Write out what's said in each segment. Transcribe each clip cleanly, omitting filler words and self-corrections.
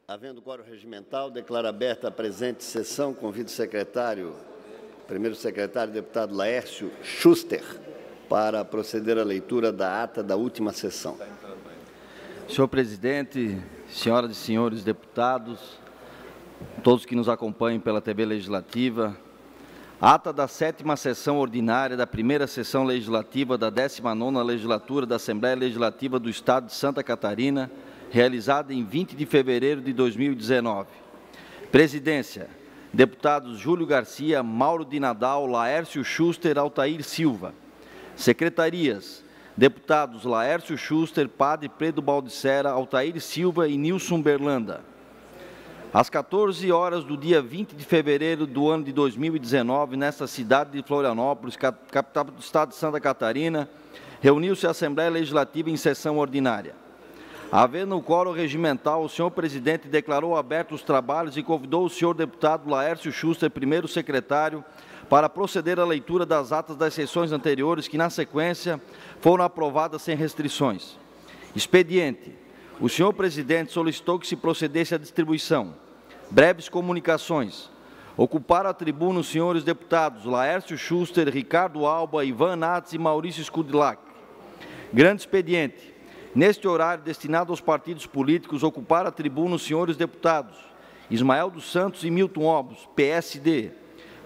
Havendo quórum regimental, declaro aberta a presente sessão. Convido o secretário, primeiro secretário, deputado Laércio Schuster, para proceder à leitura da ata da última sessão. Senhor presidente, senhoras e senhores deputados, todos que nos acompanham pela TV Legislativa, ata da 7ª sessão ordinária da primeira sessão legislativa da 19ª legislatura da Assembleia Legislativa do Estado de Santa Catarina, realizada em 20 de fevereiro de 2019. Presidência: deputados Júlio Garcia, Mauro de Nadal, Laércio Schuster, Altair Silva. Secretarias: deputados Laércio Schuster, Padre Pedro Baldissera, Altair Silva e Nilson Berlanda. Às 14 horas do dia 20 de fevereiro do ano de 2019, nesta cidade de Florianópolis, capital do Estado de Santa Catarina, reuniu-se a Assembleia Legislativa em sessão ordinária. Havendo o quórum regimental, o senhor presidente declarou abertos os trabalhos e convidou o senhor deputado Laércio Schuster, primeiro secretário, para proceder à leitura das atas das sessões anteriores, que, na sequência, foram aprovadas sem restrições. Expediente: o senhor presidente solicitou que se procedesse à distribuição. Breves comunicações. Ocuparam a tribuna os senhores deputados Laércio Schuster, Ricardo Alba, Ivan Nats e Maurício Skudlak. Grande expediente: neste horário destinado aos partidos políticos, ocuparam a tribuna os senhores deputados Ismael dos Santos e Milton Obos, PSD,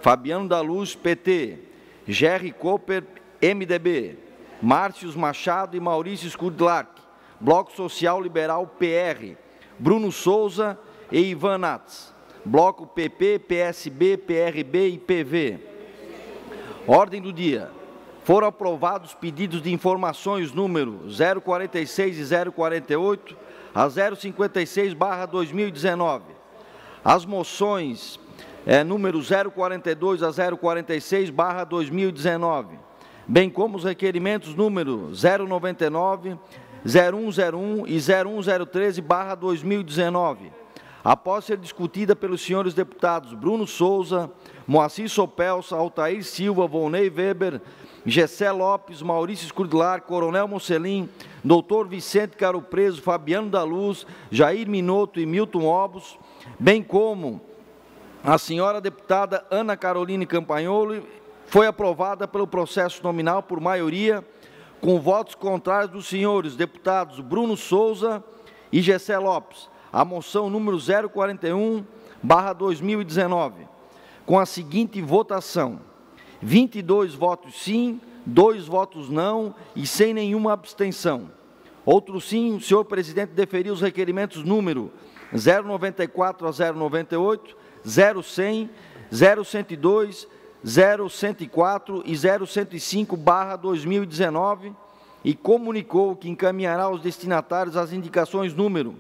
Fabiano da Luz, PT, Gerry Cooper, MDB, Márcios Machado e Maurício Skudlak, Bloco Social Liberal, PR, Bruno Souza e Ivan Nats, Bloco PP, PSB, PRB e PV. Ordem do dia. Foram aprovados pedidos de informações número 046 e 048 a 056/2019. As moções número 042 a 046/2019, bem como os requerimentos número 099, 0101 e 01013/2019, após ser discutida pelos senhores deputados Bruno Souza, Moacir Sopelsa, Altair Silva, Volney Weber, Gessé Lopes, Maurício Skudlar, Coronel Mocelin, Dr. Vicente Caro Preso, Fabiano da Luz, Jair Minotto e Milton Obos, bem como a senhora deputada Ana Caroline Campagnolo, foi aprovada pelo processo nominal por maioria, com votos contrários dos senhores deputados Bruno Souza e Gessé Lopes, a moção número 041/2019, com a seguinte votação: 22 votos sim, 2 votos não e sem nenhuma abstenção. Outro sim, o senhor presidente deferiu os requerimentos número 094 a 098, 0100, 0102, 0104 e 0105/2019 e comunicou que encaminhará aos destinatários as indicações número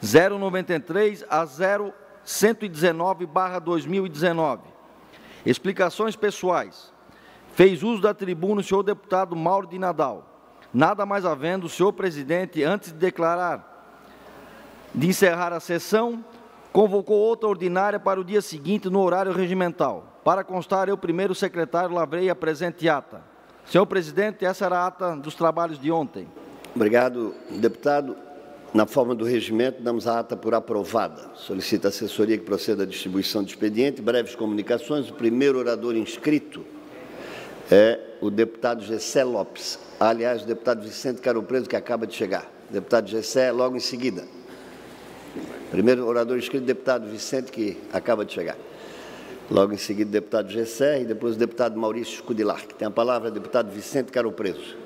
093 a 0119/2019. Explicações pessoais. Fez uso da tribuna o senhor deputado Mauro de Nadal. Nada mais havendo, o senhor presidente, antes de encerrar a sessão, convocou outra ordinária para o dia seguinte, no horário regimental. Para constar, eu, primeiro secretário, lavrei a presente ata. Senhor presidente, essa era a ata dos trabalhos de ontem. Obrigado, deputado. Na forma do regimento, damos a ata por aprovada. Solicito a assessoria que proceda à distribuição do expediente. Breves comunicações. O primeiro orador inscrito é o deputado Gessé Lopes. Aliás, o deputado Vicente Caro Preso, que acaba de chegar. Deputado Gessé, logo em seguida. Primeiro orador inscrito, deputado Vicente, que acaba de chegar. Logo em seguida, o deputado Gessé e depois o deputado Maurício Skudlar. Tem a palavra o deputado Vicente Caro Preso.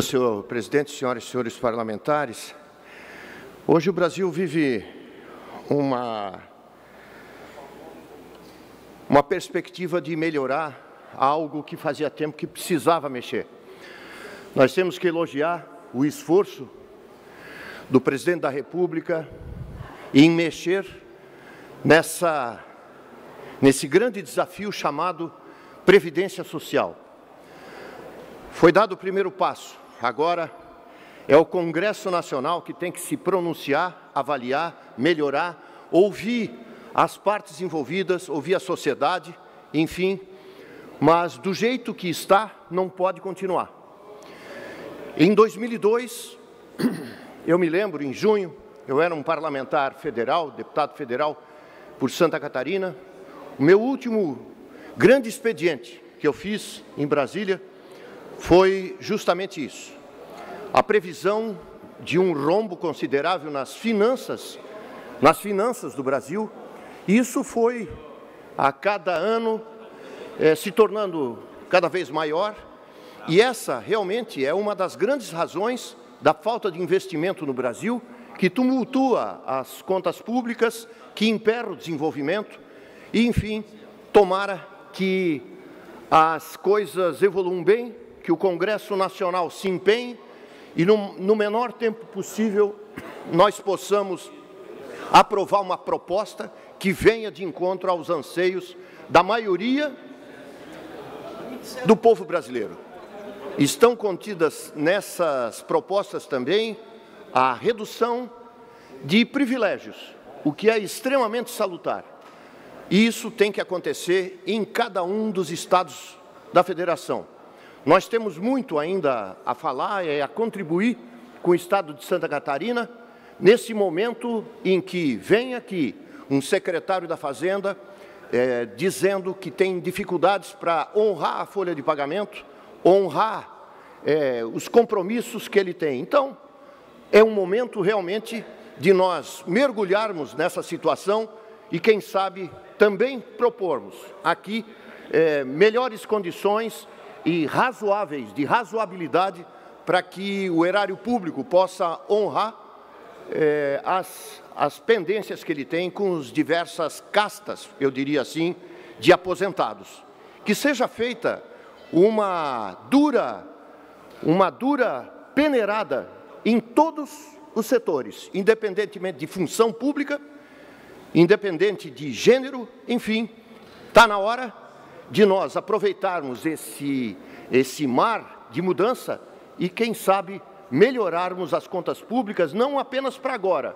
Senhor presidente, senhoras e senhores parlamentares, hoje o Brasil vive uma perspectiva de melhorar algo que fazia tempo que precisava mexer. Nós temos que elogiar o esforço do presidente da República em mexer nesse grande desafio chamado Previdência Social. Foi dado o primeiro passo. Agora é o Congresso Nacional que tem que se pronunciar, avaliar, melhorar, ouvir as partes envolvidas, ouvir a sociedade, enfim, mas do jeito que está, não pode continuar. Em 2002, eu me lembro, em junho, eu era um parlamentar federal, deputado federal por Santa Catarina. O meu último grande expediente que eu fiz em Brasília foi justamente isso. A previsão de um rombo considerável nas finanças do Brasil. Isso foi, a cada ano, se tornando cada vez maior. E essa, realmente, é uma das grandes razões da falta de investimento no Brasil, que tumultua as contas públicas, que impera o desenvolvimento. E, enfim, tomara que as coisas evoluam bem, que o Congresso Nacional se empenhe e, no menor tempo possível, nós possamos aprovar uma proposta que venha de encontro aos anseios da maioria do povo brasileiro. Estão contidas nessas propostas também a redução de privilégios, o que é extremamente salutar. E isso tem que acontecer em cada um dos estados da federação. Nós temos muito ainda a falar e a contribuir com o estado de Santa Catarina, nesse momento em que vem aqui um secretário da Fazenda dizendo que tem dificuldades para honrar a folha de pagamento, honrar os compromissos que ele tem. Então, é um momento realmente de nós mergulharmos nessa situação e, quem sabe, também propormos aqui melhores condições e razoáveis, de razoabilidade, para que o erário público possa honrar as pendências que ele tem com as diversas castas, eu diria assim, de aposentados. Que seja feita uma dura peneirada em todos os setores, independentemente de função pública, independente de gênero, enfim, está na hora de nós aproveitarmos esse mar de mudança e, quem sabe, melhorarmos as contas públicas, não apenas para agora,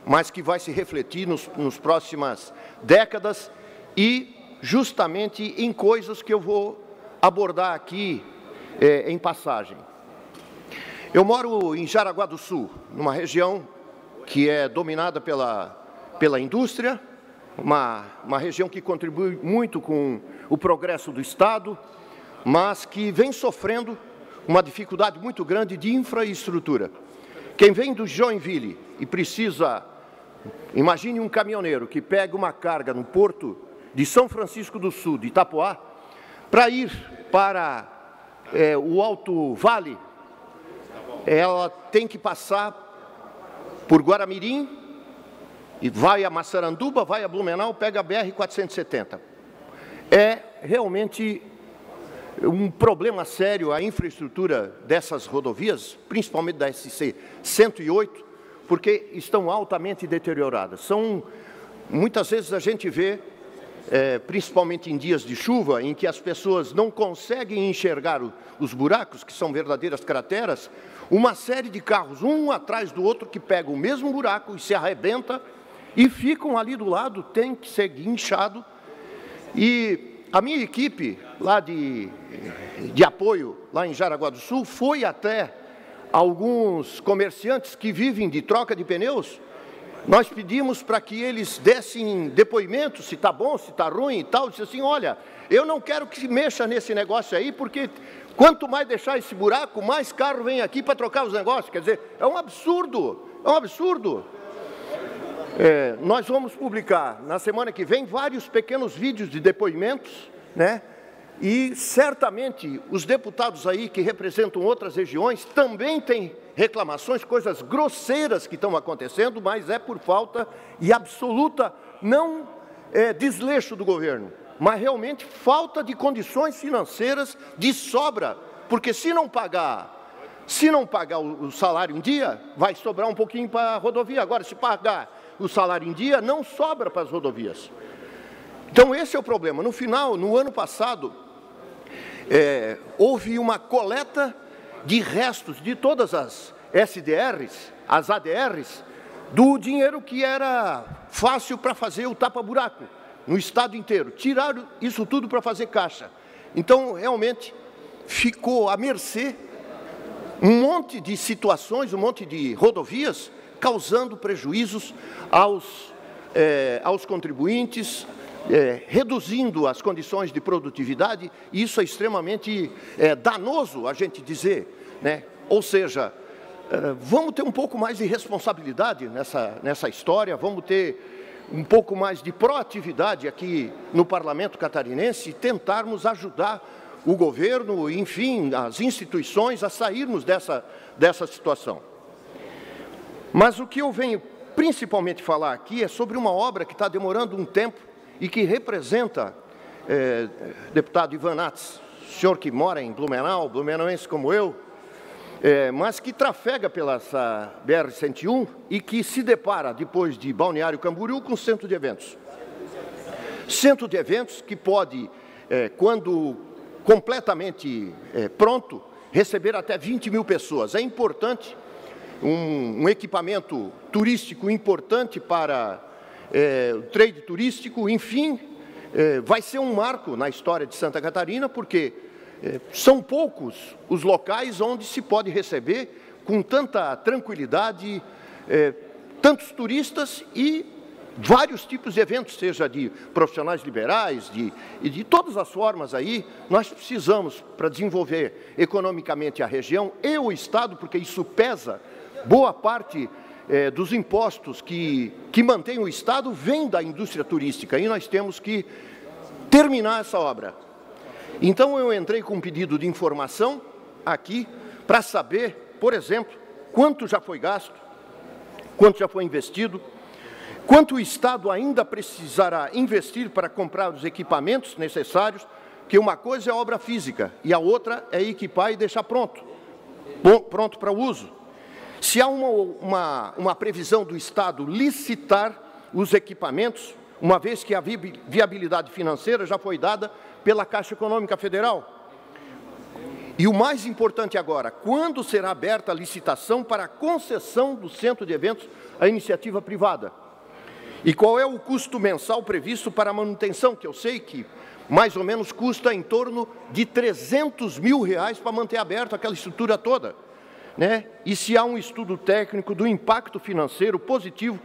mas que vai se refletir nos próximas décadas e justamente em coisas que eu vou abordar aqui em passagem. Eu moro em Jaraguá do Sul, numa região que é dominada pela indústria, uma região que contribui muito com o progresso do Estado, mas que vem sofrendo uma dificuldade muito grande de infraestrutura. Quem vem do Joinville e precisa, imagine um caminhoneiro que pega uma carga no porto de São Francisco do Sul, de Itapoá, para ir para o Alto Vale, ela tem que passar por Guaramirim, e vai a Massaranduba, vai a Blumenau, pega a BR-470. É realmente um problema sério a infraestrutura dessas rodovias, principalmente da SC-108, porque estão altamente deterioradas. Muitas vezes a gente vê, principalmente em dias de chuva, em que as pessoas não conseguem enxergar os buracos, que são verdadeiras crateras, uma série de carros, um atrás do outro, que pegam o mesmo buraco e se arrebenta, e ficam ali do lado, tem que ser guinchado. E a minha equipe lá de apoio, lá em Jaraguá do Sul, foi até alguns comerciantes que vivem de troca de pneus. Nós pedimos para que eles dessem depoimento, se está bom, se está ruim e tal. Disse assim, olha, eu não quero que se mexa nesse negócio aí, porque quanto mais deixar esse buraco, mais carro vem aqui para trocar os negócios. Quer dizer, é um absurdo, é um absurdo. Nós vamos publicar na semana que vem vários pequenos vídeos de depoimentos, né? E certamente os deputados aí que representam outras regiões também têm reclamações, coisas grosseiras que estão acontecendo, mas é por falta e absoluta, não desleixo do governo, mas realmente falta de condições financeiras de sobra, porque se não pagar o salário em dia, vai sobrar um pouquinho para a rodovia. Agora, se pagar o salário em dia, não sobra para as rodovias. Então, esse é o problema. No ano passado, houve uma coleta de restos de todas as SDRs, as ADRs, do dinheiro que era fácil para fazer o tapa-buraco no estado inteiro. Tiraram isso tudo para fazer caixa. Então, realmente, ficou à mercê um monte de situações, um monte de rodovias, causando prejuízos aos contribuintes, reduzindo as condições de produtividade, e isso é extremamente danoso a gente dizer, né? Ou seja, vamos ter um pouco mais de responsabilidade nessa história, vamos ter um pouco mais de proatividade aqui no Parlamento catarinense e tentarmos ajudar o governo, enfim, as instituições a sairmos dessa situação. Mas o que eu venho principalmente falar aqui é sobre uma obra que está demorando um tempo e que representa, deputado Ivan Nats, senhor que mora em Blumenau, blumenauense como eu, mas que trafega pela BR-101 e que se depara, depois de Balneário Camboriú, com centro de eventos. Centro de eventos que pode, quando completamente pronto, receber até 20 mil pessoas. É importante, um equipamento turístico importante para o trade turístico, enfim, vai ser um marco na história de Santa Catarina, porque são poucos os locais onde se pode receber com tanta tranquilidade tantos turistas e vários tipos de eventos, seja de profissionais liberais, e de todas as formas aí. Nós precisamos, para desenvolver economicamente a região e o Estado, porque isso pesa, boa parte dos impostos que mantém o Estado vem da indústria turística, e nós temos que terminar essa obra. Então, eu entrei com um pedido de informação aqui para saber, por exemplo, quanto já foi gasto, quanto já foi investido, quanto o Estado ainda precisará investir para comprar os equipamentos necessários, que uma coisa é obra física e a outra é equipar e deixar pronto para o uso. Se há uma previsão do Estado licitar os equipamentos, uma vez que a viabilidade financeira já foi dada pela Caixa Econômica Federal. E o mais importante agora, quando será aberta a licitação para a concessão do centro de eventos à iniciativa privada? E qual é o custo mensal previsto para a manutenção, que eu sei que mais ou menos custa em torno de R$300 mil para manter aberto aquela estrutura toda, né? E se há um estudo técnico do impacto financeiro positivo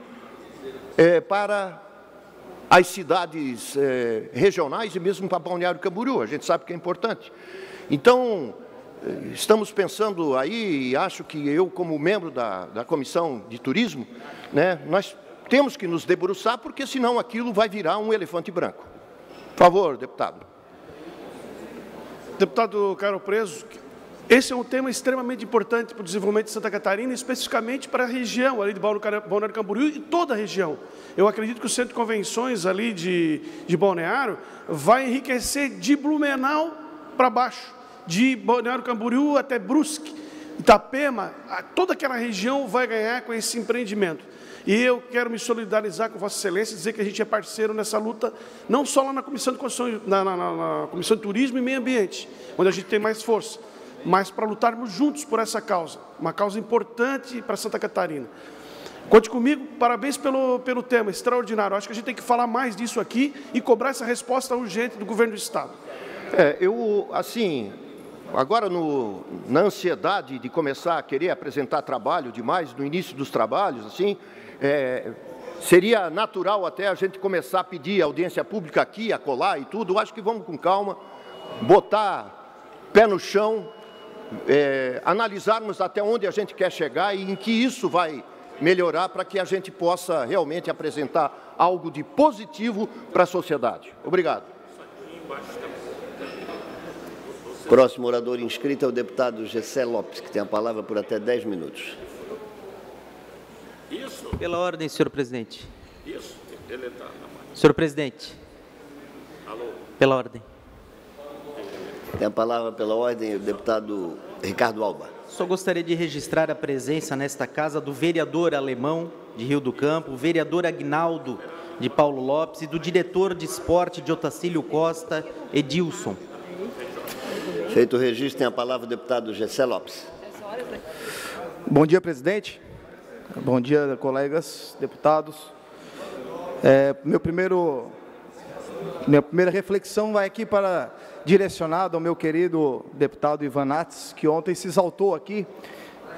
para as cidades regionais e mesmo para Balneário Camboriú, a gente sabe que é importante. Então, estamos pensando aí, e acho que eu, como membro da Comissão de Turismo, né, nós temos que nos debruçar, porque senão aquilo vai virar um elefante branco. Por favor, deputado. Deputado Carol Preso, esse é um tema extremamente importante para o desenvolvimento de Santa Catarina, especificamente para a região ali de Balneário Camboriú e toda a região. Eu acredito que o Centro de Convenções ali de Balneário vai enriquecer de Blumenau para baixo, de Balneário Camboriú até Brusque, Itapema, toda aquela região vai ganhar com esse empreendimento. E eu quero me solidarizar com Vossa Excelência e dizer que a gente é parceiro nessa luta, não só lá na Comissão de Constituição, na Comissão de Turismo e Meio Ambiente, onde a gente tem mais força, mas para lutarmos juntos por essa causa, uma causa importante para Santa Catarina. Conte comigo, parabéns pelo tema, extraordinário. Acho que a gente tem que falar mais disso aqui e cobrar essa resposta urgente do governo do Estado. Agora na ansiedade de começar a querer apresentar trabalho demais, no início dos trabalhos, seria natural até a gente começar a pedir audiência pública aqui, acolá e tudo. Eu acho que vamos com calma, botar pé no chão, analisarmos até onde a gente quer chegar e em que isso vai melhorar para que a gente possa realmente apresentar algo de positivo para a sociedade. Obrigado. Próximo orador inscrito é o deputado Gessé Lopes, que tem a palavra por até 10 minutos. Pela ordem, senhor presidente. Senhor presidente. Pela ordem. Tem a palavra pela ordem o deputado Ricardo Alba. Só gostaria de registrar a presença nesta casa do vereador Alemão, de Rio do Campo, o vereador Agnaldo, de Paulo Lopes, e do diretor de esporte de Otacílio Costa, Edilson. Feito o registro, tem a palavra o deputado Gessé Lopes. Bom dia, presidente. Bom dia, colegas deputados. Minha primeira reflexão vai aqui para direcionado ao meu querido deputado Ivan Nats, que ontem se exaltou aqui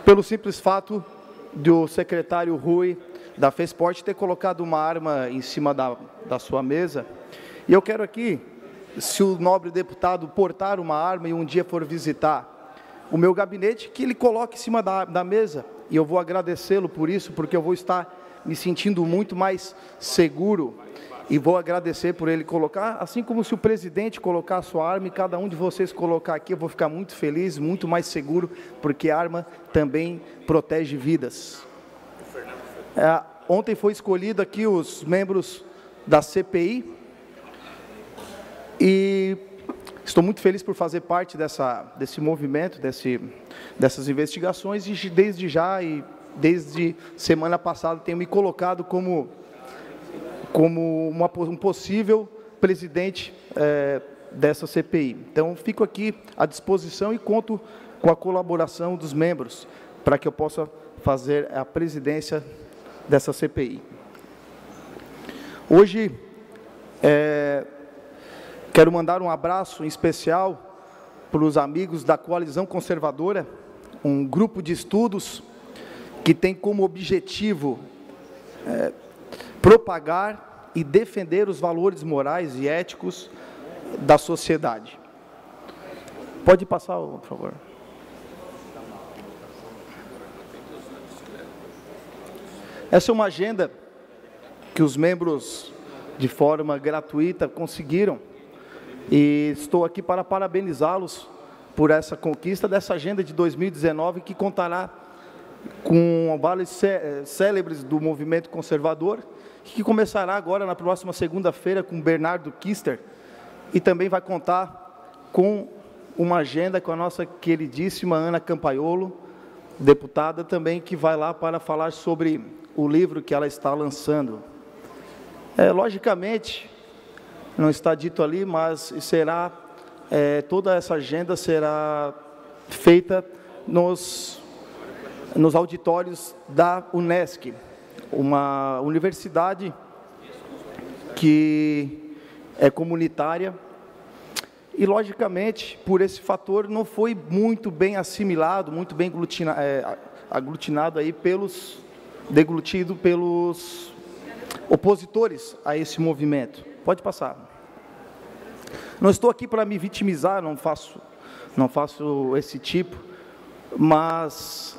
pelo simples fato do secretário Rui da FESPORT ter colocado uma arma em cima da sua mesa. E eu quero aqui, se o nobre deputado portar uma arma e um dia for visitar o meu gabinete, que ele coloque em cima da mesa. E eu vou agradecê-lo por isso, porque eu vou estar me sentindo muito mais seguro. E vou agradecer por ele colocar, assim como se o presidente colocar a sua arma e cada um de vocês colocar aqui, eu vou ficar muito feliz, muito mais seguro, porque a arma também protege vidas. Ontem foi escolhido aqui os membros da CPI, e estou muito feliz por fazer parte desse movimento, dessas investigações, e desde já, e desde semana passada, tenho me colocado como um possível presidente dessa CPI. Então, fico aqui à disposição e conto com a colaboração dos membros para que eu possa fazer a presidência dessa CPI. Hoje, quero mandar um abraço em especial para os amigos da Coalizão Conservadora, um grupo de estudos que tem como objetivo propagar e defender os valores morais e éticos da sociedade. Pode passar, por favor. Essa é uma agenda que os membros, de forma gratuita, conseguiram, e estou aqui para parabenizá-los por essa conquista dessa agenda de 2019, que contará com vários célebres do movimento conservador, que começará agora na próxima segunda-feira com Bernardo Kister, e também vai contar com uma agenda com a nossa queridíssima Ana Campaiolo, deputada também, que vai lá para falar sobre o livro que ela está lançando. Logicamente, não está dito ali, mas será, toda essa agenda será feita nos auditórios da Unesc, uma universidade que é comunitária, e logicamente, por esse fator, não foi muito bem assimilado, muito bem aglutinado aí deglutido pelos opositores a esse movimento. Pode passar. Não estou aqui para me vitimizar, não faço esse tipo, mas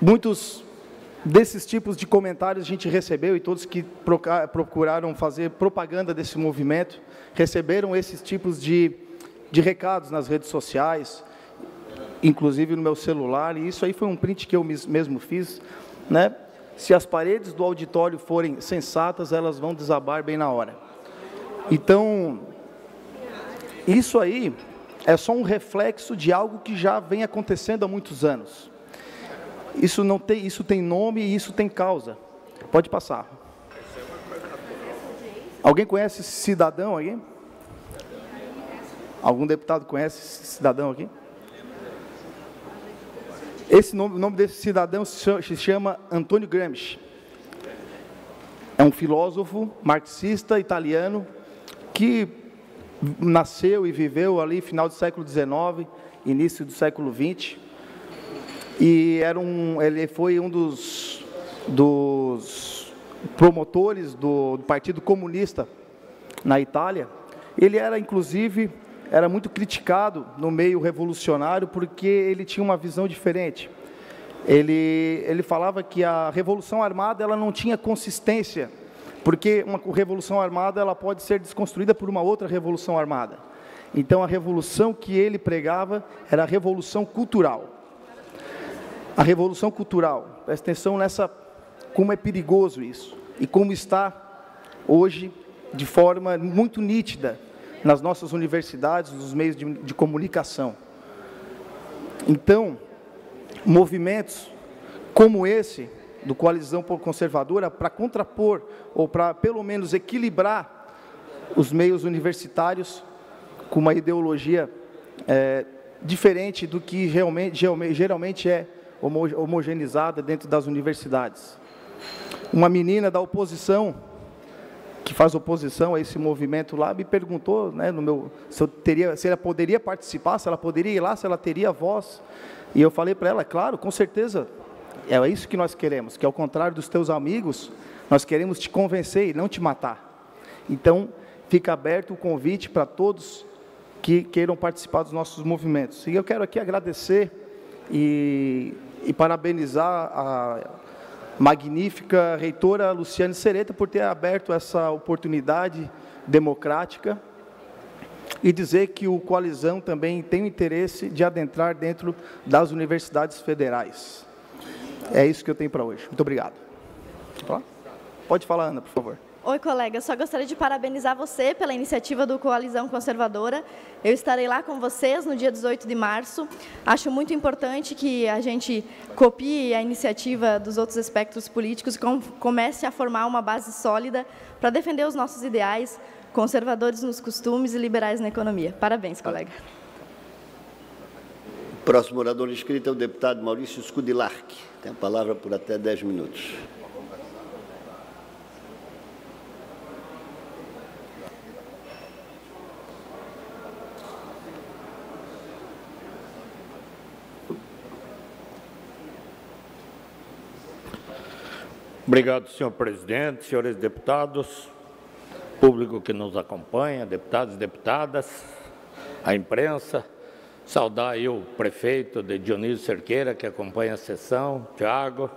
muitos desses tipos de comentários a gente recebeu, e todos que procuraram fazer propaganda desse movimento receberam esses tipos de recados nas redes sociais, inclusive no meu celular, e isso aí foi um print que eu mesmo fiz, né? Se as paredes do auditório forem sensatas, elas vão desabar bem na hora. Então, isso aí é só um reflexo de algo que já vem acontecendo há muitos anos. Isso tem nome e isso tem causa. Pode passar. Alguém conhece esse cidadão aqui? Algum deputado conhece esse cidadão aqui? O nome desse cidadão se chama Antônio Gramsci. É um filósofo marxista italiano que nasceu e viveu ali final do século XIX, início do século XX, e ele foi um dos promotores do Partido Comunista na Itália. Ele era, inclusive, muito criticado no meio revolucionário, porque ele tinha uma visão diferente. Ele falava que a revolução armada ela não tinha consistência, porque uma revolução armada ela pode ser desconstruída por uma outra revolução armada. Então, a revolução que ele pregava era a revolução cultural. A revolução cultural, presta atenção como é perigoso isso, e como está hoje, de forma muito nítida, nas nossas universidades, nos meios de comunicação. Então, movimentos como esse, do Coalizão Conservadora, para contrapor, ou para, pelo menos, equilibrar os meios universitários com uma ideologia diferente do que geralmente é homogeneizada dentro das universidades. Uma menina da oposição que faz oposição a esse movimento lá, me perguntou, né, se ela poderia participar, se ela poderia ir lá, se ela teria voz. E eu falei para ela, claro, com certeza, é isso que nós queremos, que ao contrário dos teus amigos, nós queremos te convencer e não te matar. Então, fica aberto o convite para todos que queiram participar dos nossos movimentos. E eu quero aqui agradecer e parabenizar a magnífica reitora Luciane Sereta por ter aberto essa oportunidade democrática e dizer que o Coalizão também tem o interesse de adentrar dentro das universidades federais. É isso que eu tenho para hoje. Muito obrigado. Pode falar, Ana, por favor. Oi, colega. Só gostaria de parabenizar você pela iniciativa do Coalizão Conservadora. Eu estarei lá com vocês no dia 18 de março. Acho muito importante que a gente copie a iniciativa dos outros espectros políticos e comece a formar uma base sólida para defender os nossos ideais, conservadores nos costumes e liberais na economia. Parabéns, colega. O próximo orador inscrito é o deputado Maurício Scudilarc. Tem a palavra por até 10 minutos. Obrigado, senhor presidente, senhores deputados, público que nos acompanha, deputados e deputadas, a imprensa. Saudar aí o prefeito de Dionísio Cerqueira, que acompanha a sessão, Tiago,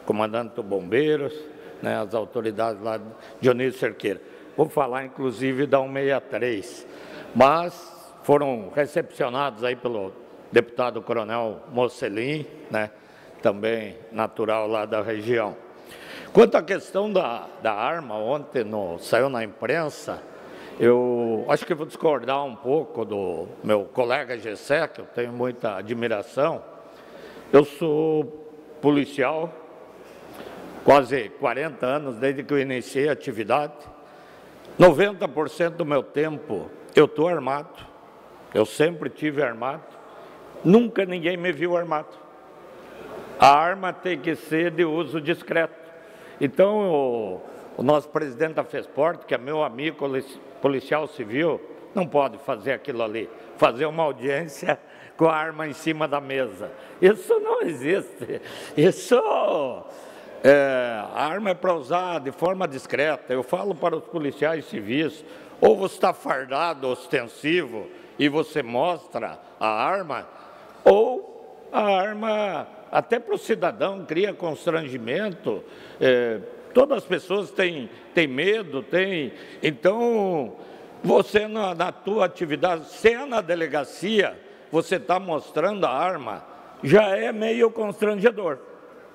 comandante dos bombeiros, né, as autoridades lá de Dionísio Cerqueira. Vou falar, inclusive, da 163, mas foram recepcionados aí pelo deputado coronel Mocelin, né, também natural lá da região. Quanto à questão da arma, ontem saiu na imprensa, eu acho que vou discordar um pouco do meu colega Gessé, que eu tenho muita admiração. Eu sou policial, quase 40 anos desde que eu iniciei a atividade. 90% do meu tempo eu estou armado, eu sempre tive armado, nunca ninguém me viu armado. A arma tem que ser de uso discreto. Então, o nosso presidente da FESPORT, que é meu amigo policial civil, não pode fazer aquilo ali, fazer uma audiência com a arma em cima da mesa. Isso não existe. Isso, a arma é para usar de forma discreta. Eu falo para os policiais civis, ou você está fardado, ostensivo, e você mostra a arma, ou a arma, até para o cidadão, cria constrangimento. Todas as pessoas têm medo, então você na tua atividade, se é na delegacia, você está mostrando a arma, já é meio constrangedor,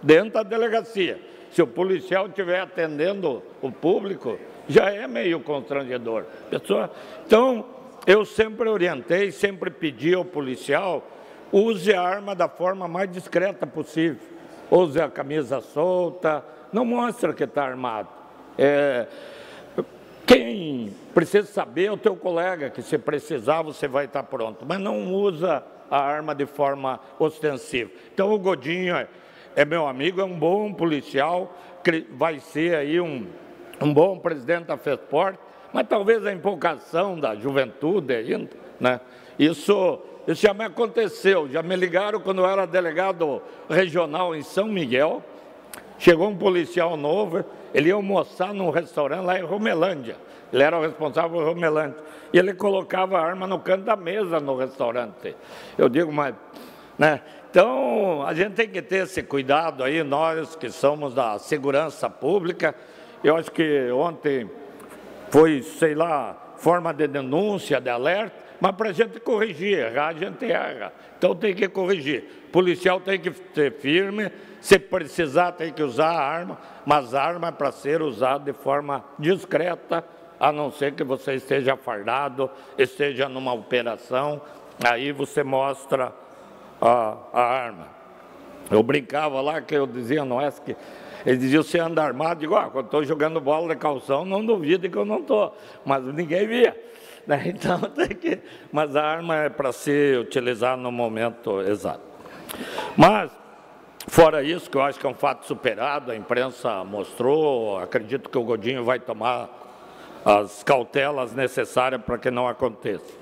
dentro da delegacia. Se o policial estiver atendendo o público, já é meio constrangedor. Então, eu sempre orientei, sempre pedi ao policial, use a arma da forma mais discreta possível. Use a camisa solta, não mostra que está armado. Quem precisa saber é o teu colega, que se precisar você vai estar pronto, mas não usa a arma de forma ostensiva. Então o Godinho é meu amigo, é um bom policial, vai ser aí um bom presidente da FESPORT, mas talvez a empolgação da juventude ainda, né? Isso já me aconteceu, já me ligaram quando eu era delegado regional em São Miguel, chegou um policial novo, ele ia almoçar num restaurante lá em Romelândia, ele era o responsável por Romelândia, e ele colocava a arma no canto da mesa no restaurante. Eu digo, mas, né? Então, a gente tem que ter esse cuidado aí, nós que somos da segurança pública. Eu acho que ontem foi, sei lá, forma de denúncia, de alerta, mas para a gente corrigir, errar, a gente erra. Então tem que corrigir. O policial tem que ser firme, se precisar tem que usar a arma, mas a arma é para ser usada de forma discreta, a não ser que você esteja fardado, esteja numa operação, aí você mostra a arma. Eu brincava lá que eu dizia no ESC, eles diziam, você anda armado, digo, quando estou jogando bola de calção, não duvide que eu não estou, mas ninguém via. Então, mas a arma é para ser utilizada no momento exato. Mas, fora isso, que eu acho que é um fato superado, a imprensa mostrou, acredito que o Godinho vai tomar as cautelas necessárias para que não aconteça.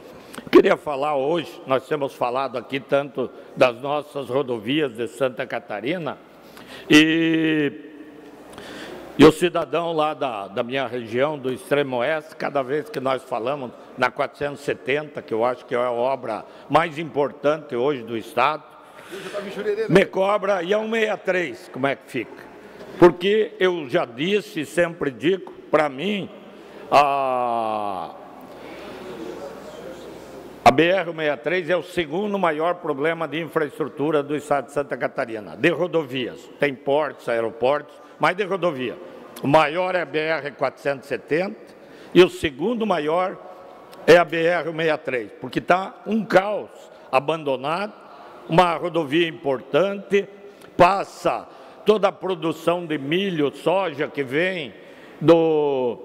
Queria falar hoje, nós temos falado aqui tanto das nossas rodovias de Santa Catarina, e o cidadão lá da minha região, do extremo oeste, cada vez que nós falamos na 470, que eu acho que é a obra mais importante hoje do Estado, me cobra, e a 163, como é que fica? Porque eu já disse e sempre digo, para mim, a BR-163 é o segundo maior problema de infraestrutura do Estado de Santa Catarina, de rodovias. Tem portos, aeroportos, mas de rodovia. O maior é a BR-470 e o segundo maior é a BR-163, porque está um caos abandonado, uma rodovia importante, passa toda a produção de milho, soja que vem do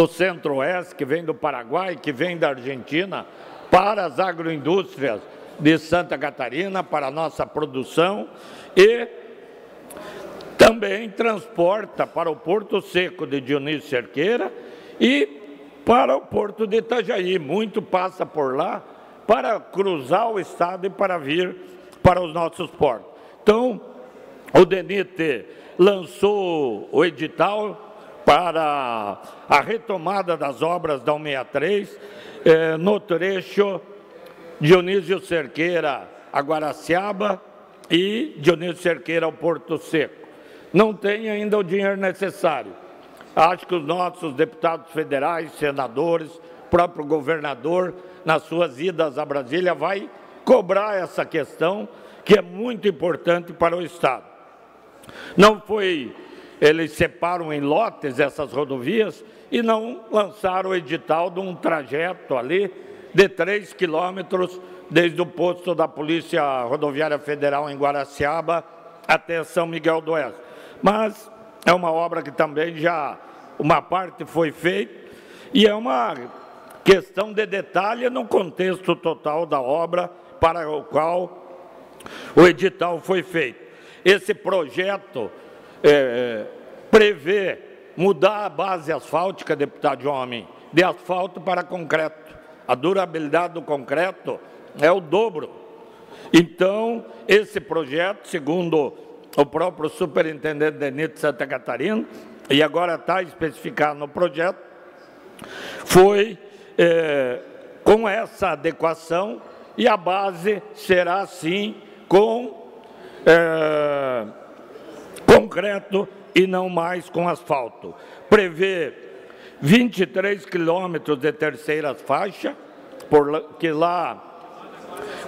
Centro-Oeste, que vem do Paraguai, que vem da Argentina, para as agroindústrias de Santa Catarina, para a nossa produção, e também transporta para o Porto Seco de Dionísio Cerqueira e para o Porto de Itajaí. Muito passa por lá para cruzar o estado e para vir para os nossos portos. Então, o DENIT lançou o edital para a retomada das obras da 163 no trecho Dionísio Cerqueira a Guaraciaba e Dionísio Cerqueira ao Porto Seco. Não tem ainda o dinheiro necessário. Acho que os nossos deputados federais, senadores, próprio governador, nas suas idas a Brasília, vai cobrar essa questão, que é muito importante para o Estado. Não foi... Eles separam em lotes essas rodovias e não lançaram o edital de um trajeto ali de 3 quilômetros desde o posto da Polícia Rodoviária Federal em Guaraciaba até São Miguel do Oeste. Mas é uma obra que também já uma parte foi feita e é uma questão de detalhe no contexto total da obra para o qual o edital foi feito. Esse projeto prevê mudar a base asfáltica, deputado João, de asfalto para concreto. A durabilidade do concreto é o dobro. Então, esse projeto, segundo o próprio superintendente DENIT de Santa Catarina, e agora está especificado no projeto, foi com essa adequação, e a base será, sim, com concreto e não mais com asfalto. Prevê 23 quilômetros de terceira faixa, que lá,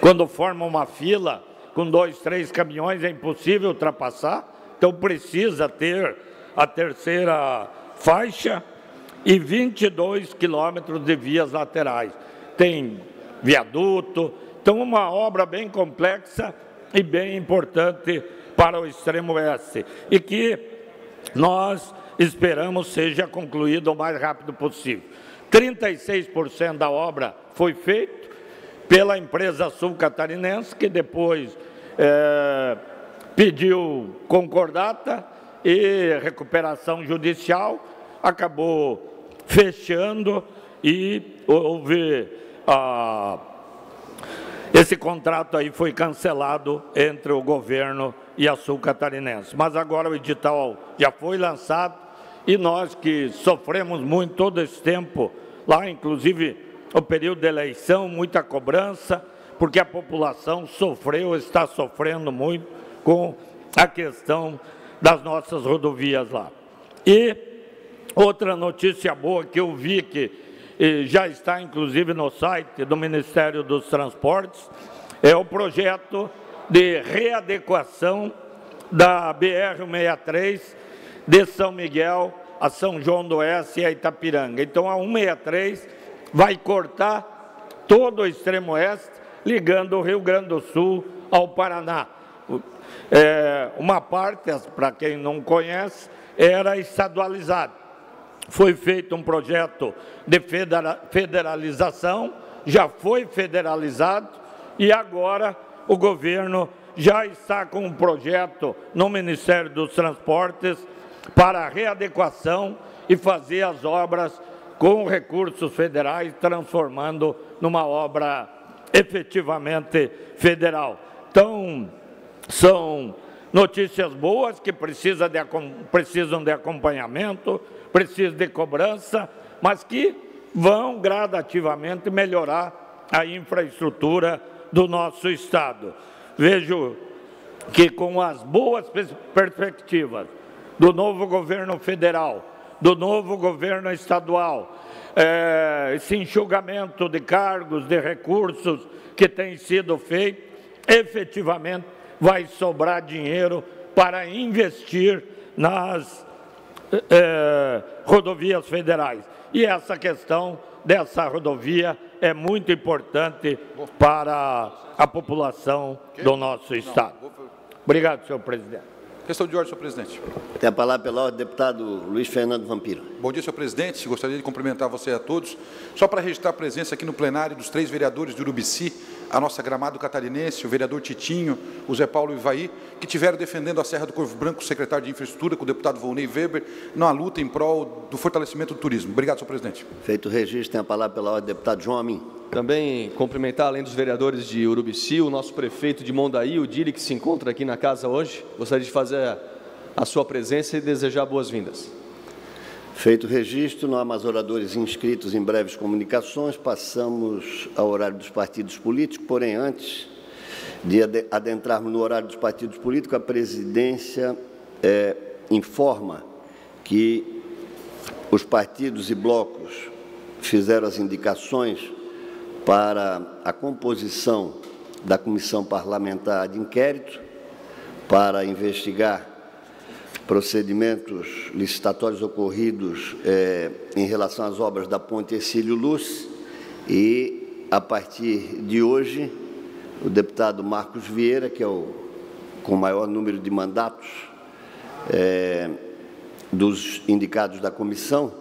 quando forma uma fila, com 2, 3 caminhões, é impossível ultrapassar, então precisa ter a terceira faixa, e 22 quilômetros de vias laterais. Tem viaduto, então uma obra bem complexa e bem importante para o extremo oeste, e que nós esperamos seja concluído o mais rápido possível. 36% da obra foi feito pela empresa sul-catarinense, que depois pediu concordata e recuperação judicial, acabou fechando e houve esse contrato aí foi cancelado entre o governo e a sul-catarinense. Mas agora o edital já foi lançado e nós que sofremos muito todo esse tempo, lá inclusive o período de eleição, muita cobrança, porque a população sofreu, está sofrendo muito com a questão das nossas rodovias lá. E outra notícia boa que eu vi que já está inclusive no site do Ministério dos Transportes, é o projeto de readequação da BR-163 de São Miguel a São João do Oeste e a Itapiranga. Então a 163 vai cortar todo o extremo oeste, ligando o Rio Grande do Sul ao Paraná. Uma parte, para quem não conhece, era estadualizada. Foi feito um projeto de federalização, já foi federalizado e agora o governo já está com um projeto no Ministério dos Transportes para a readequação e fazer as obras com recursos federais, transformando numa obra efetivamente federal. Então, são notícias boas que precisam de acompanhamento, precisam de cobrança, mas que vão gradativamente melhorar a infraestrutura do nosso Estado. Vejo que com as boas perspectivas do novo governo federal, do novo governo estadual, esse enxugamento de cargos, de recursos que tem sido feito, efetivamente vai sobrar dinheiro para investir nas rodovias federais. E essa questão dessa rodovia é muito importante para a população do nosso Estado. Obrigado, senhor presidente. Questão de ordem, senhor presidente. Tem a palavra pela ordem, deputado Luiz Fernando Vampiro. Bom dia, senhor presidente. Gostaria de cumprimentar você a todos. Só para registrar a presença aqui no plenário dos 3 vereadores de Urubici, a nossa Gramado catarinense, o vereador Titinho, o Zé Paulo Ivaí, que tiveram defendendo a Serra do Corvo Branco, o secretário de Infraestrutura, com o deputado Volney Weber, na luta em prol do fortalecimento do turismo. Obrigado, senhor presidente. Feito o registro, tem a palavra pela ordem, deputado João Amin. Também cumprimentar, além dos vereadores de Urubici, o nosso prefeito de Mondaí, o Dili, que se encontra aqui na casa hoje. Gostaria de fazer a sua presença e desejar boas-vindas. Feito o registro, não há mais oradores inscritos em breves comunicações, passamos ao horário dos partidos políticos, porém, antes de adentrarmos no horário dos partidos políticos, a presidência informa que os partidos e blocos fizeram as indicações para a composição da comissão parlamentar de inquérito para investigar procedimentos licitatórios ocorridos em relação às obras da Ponte Hercílio Luz e, a partir de hoje, o deputado Marcos Vieira, que é o com maior número de mandatos dos indicados da comissão,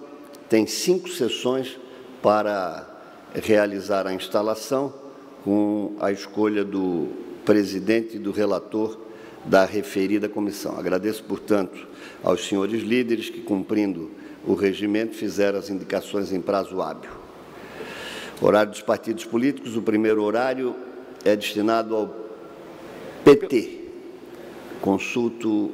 tem 5 sessões para realizar a instalação com a escolha do presidente e do relator da referida comissão. Agradeço, portanto, aos senhores líderes que, cumprindo o regimento, fizeram as indicações em prazo hábil. Horário dos partidos políticos, o primeiro horário é destinado ao PT. Consulto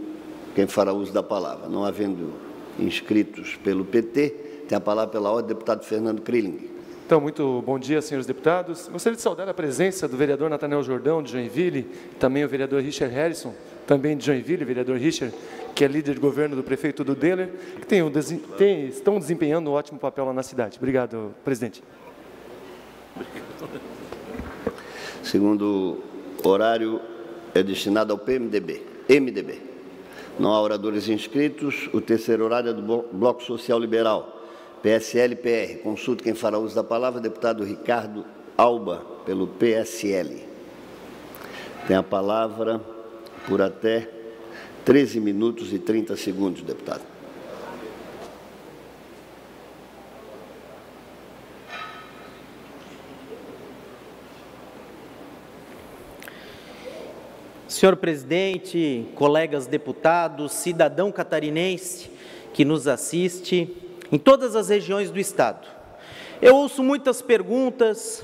quem fará uso da palavra. Não havendo inscritos pelo PT, tem a palavra pela ordem, deputado Fernando Krilling. Então, muito bom dia, senhores deputados. Gostaria de saudar a presença do vereador Nathanael Jordão, de Joinville, também o vereador Richard Harrison, também de Joinville, vereador Richard, que é líder de governo do prefeito do Deller, que estão desempenhando um ótimo papel lá na cidade. Obrigado, presidente. Segundo horário é destinado ao MDB. Não há oradores inscritos. O terceiro horário é do Bloco Social Liberal. PSL-PR. Consulto quem fará uso da palavra, deputado Ricardo Alba, pelo PSL. Tem a palavra por até 13 minutos e 30 segundos, deputado. Senhor presidente, colegas deputados, cidadão catarinense que nos assiste em todas as regiões do Estado. Eu ouço muitas perguntas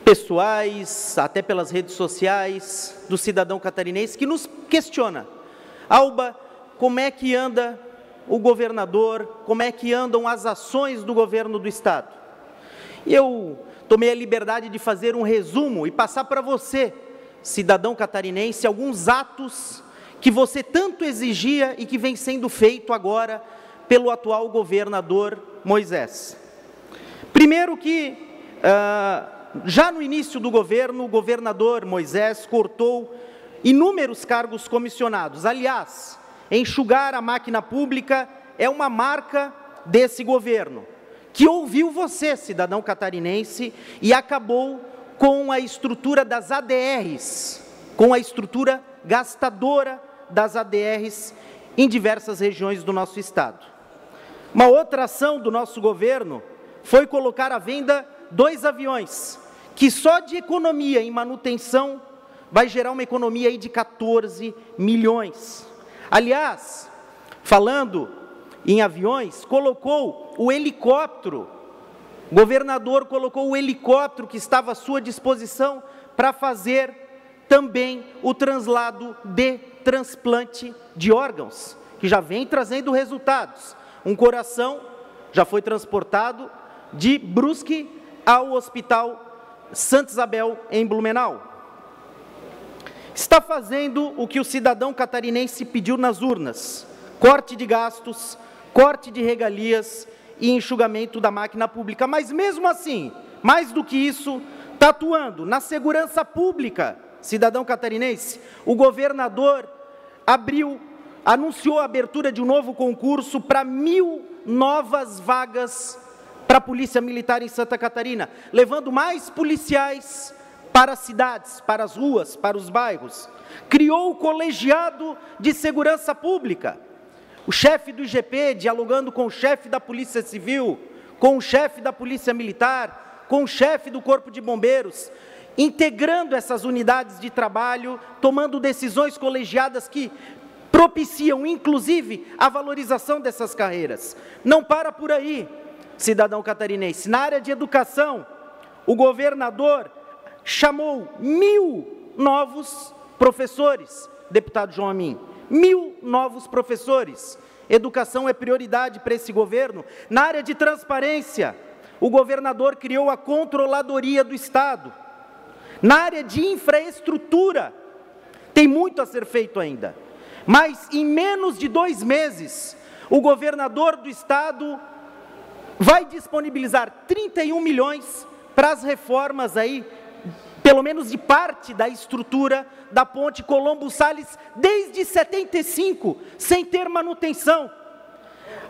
pessoais, até pelas redes sociais, do cidadão catarinense que nos questiona. Alba, como é que anda o governador, como é que andam as ações do governo do Estado? E eu tomei a liberdade de fazer um resumo e passar para você, cidadão catarinense, alguns atos que você tanto exigia e que vem sendo feito agora pelo atual governador Moisés. Primeiro que, já no início do governo, o governador Moisés cortou inúmeros cargos comissionados. Aliás, enxugar a máquina pública é uma marca desse governo, que ouviu você, cidadão catarinense, e acabou com a estrutura das ADRs, com a estrutura gastadora das ADRs em diversas regiões do nosso Estado. Uma outra ação do nosso governo foi colocar à venda 2 aviões, que só de economia em manutenção vai gerar uma economia aí de 14 milhões. Aliás, falando em aviões, colocou o helicóptero, o governador colocou o helicóptero que estava à sua disposição para fazer também o translado de transplante de órgãos, que já vem trazendo resultados. Um coração já foi transportado de Brusque ao Hospital Santa Isabel, em Blumenau. Está fazendo o que o cidadão catarinense pediu nas urnas: corte de gastos, corte de regalias e enxugamento da máquina pública. Mas mesmo assim, mais do que isso, está atuando na segurança pública, cidadão catarinense. O governador anunciou a abertura de um novo concurso para 1.000 novas vagas para a Polícia Militar em Santa Catarina, levando mais policiais para as cidades, para as ruas, para os bairros. Criou o colegiado de segurança pública. O chefe do IGP dialogando com o chefe da Polícia Civil, com o chefe da Polícia Militar, com o chefe do Corpo de Bombeiros, integrando essas unidades de trabalho, tomando decisões colegiadas que propiciam, inclusive, a valorização dessas carreiras. Não para por aí, cidadão catarinense. Na área de educação, o governador chamou 1.000 novos professores, deputado João Amin, 1.000 novos professores. Educação é prioridade para esse governo. Na área de transparência, o governador criou a Controladoria do Estado. Na área de infraestrutura, tem muito a ser feito ainda. Mas em menos de 2 meses, o governador do Estado vai disponibilizar 31 milhões para as reformas aí, pelo menos de parte da estrutura da ponte Colombo Salles, desde 75, sem ter manutenção.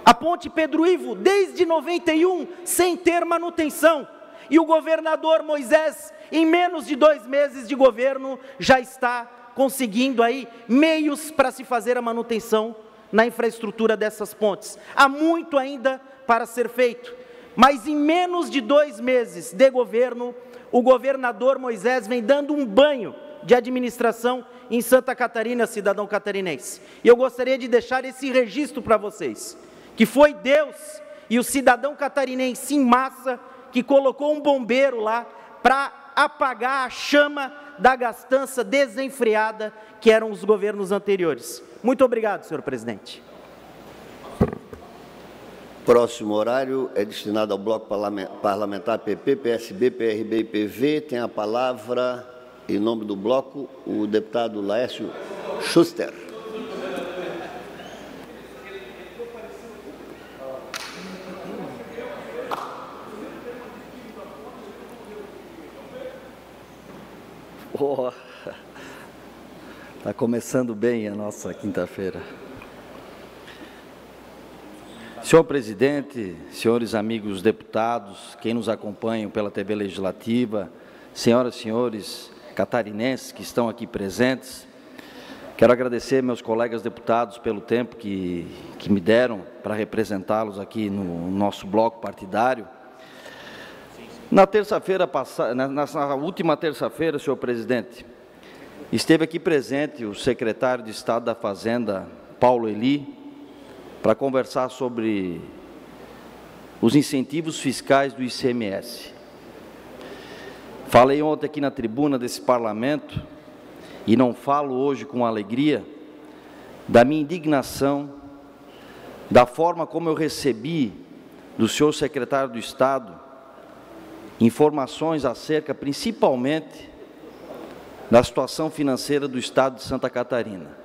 A ponte Pedro Ivo, desde 91, sem ter manutenção. E o governador Moisés, em menos de 2 meses de governo, já está conseguindo aí meios para se fazer a manutenção na infraestrutura dessas pontes. Há muito ainda para ser feito, mas em menos de 2 meses de governo, o governador Moisés vem dando um banho de administração em Santa Catarina, cidadão catarinense. E eu gostaria de deixar esse registro para vocês, que foi Deus e o cidadão catarinense em massa que colocou um bombeiro lá para apagar a chama da gastança desenfreada que eram os governos anteriores. Muito obrigado, senhor presidente. Próximo horário é destinado ao bloco parlamentar PP, PSB, PRB e PV. Tem a palavra, em nome do bloco, o deputado Laércio Schuster. Está começando bem a nossa quinta-feira. Senhor presidente, senhores amigos deputados, quem nos acompanha pela TV Legislativa, senhoras e senhores catarinenses que estão aqui presentes, quero agradecer meus colegas deputados pelo tempo que me deram para representá-los aqui no nosso bloco partidário. Na terça-feira passada, na última terça-feira, senhor presidente, esteve aqui presente o secretário de Estado da Fazenda, Paulo Eli, para conversar sobre os incentivos fiscais do ICMS. Falei ontem aqui na tribuna desse parlamento, e não falo hoje com alegria, da minha indignação, da forma como eu recebi do senhor secretário do Estado informações acerca, principalmente, da situação financeira do Estado de Santa Catarina.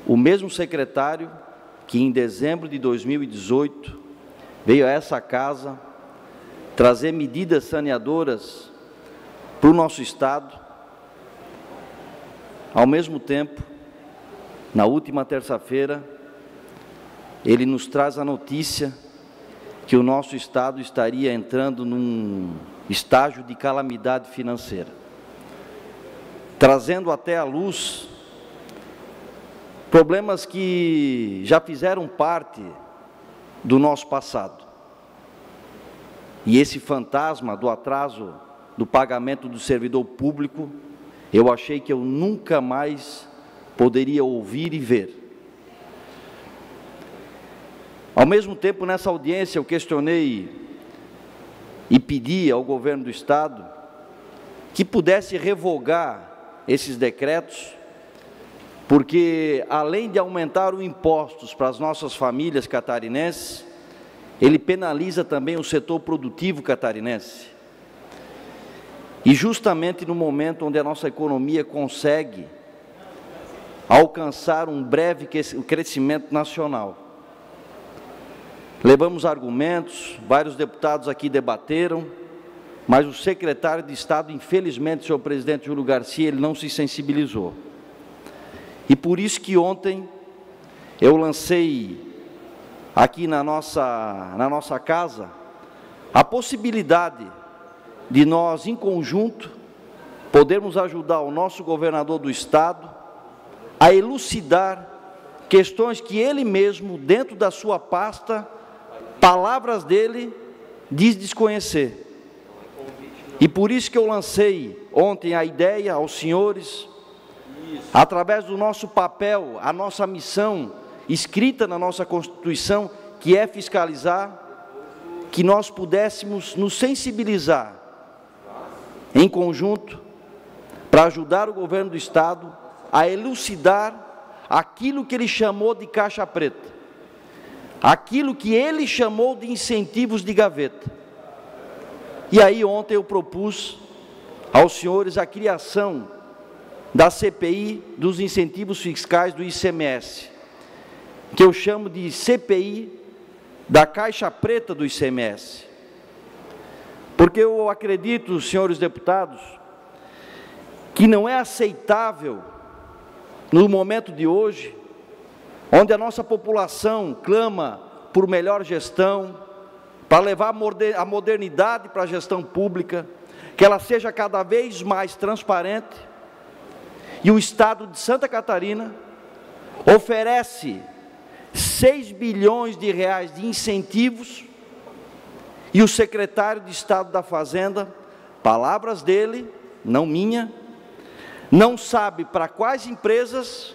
O mesmo secretário que em dezembro de 2018 veio a essa casa trazer medidas saneadoras para o nosso Estado, ao mesmo tempo, na última terça-feira, ele nos traz a notícia que o nosso Estado estaria entrando num estágio de calamidade financeira, trazendo até à luz problemas que já fizeram parte do nosso passado. E esse fantasma do atraso do pagamento do servidor público, eu achei que eu nunca mais poderia ouvir e ver. Ao mesmo tempo, nessa audiência, eu questionei e pedi ao governo do Estado que pudesse revogar esses decretos, porque, além de aumentar os impostos para as nossas famílias catarinenses, ele penaliza também o setor produtivo catarinense. E justamente no momento onde a nossa economia consegue alcançar um breve crescimento nacional. Levamos argumentos, vários deputados aqui debateram, mas o secretário de Estado, infelizmente, senhor presidente Júlio Garcia, ele não se sensibilizou. E por isso que ontem eu lancei aqui na nossa casa a possibilidade de nós, em conjunto, podermos ajudar o nosso governador do Estado a elucidar questões que ele mesmo, dentro da sua pasta, palavras dele, diz desconhecer. E por isso que eu lancei ontem a ideia aos senhores, através do nosso papel, a nossa missão, escrita na nossa Constituição, que é fiscalizar, que nós pudéssemos nos sensibilizar em conjunto para ajudar o governo do Estado a elucidar aquilo que ele chamou de caixa preta, aquilo que ele chamou de incentivos de gaveta. E aí ontem eu propus aos senhores a criação da CPI dos incentivos fiscais do ICMS, que eu chamo de CPI da caixa preta do ICMS. Porque eu acredito, senhores deputados, que não é aceitável, no momento de hoje, onde a nossa população clama por melhor gestão, para levar a modernidade para a gestão pública, que ela seja cada vez mais transparente, e o Estado de Santa Catarina oferece 6 bilhões de reais de incentivos, e o secretário de Estado da Fazenda, palavras dele, não minha, não sabe para quais empresas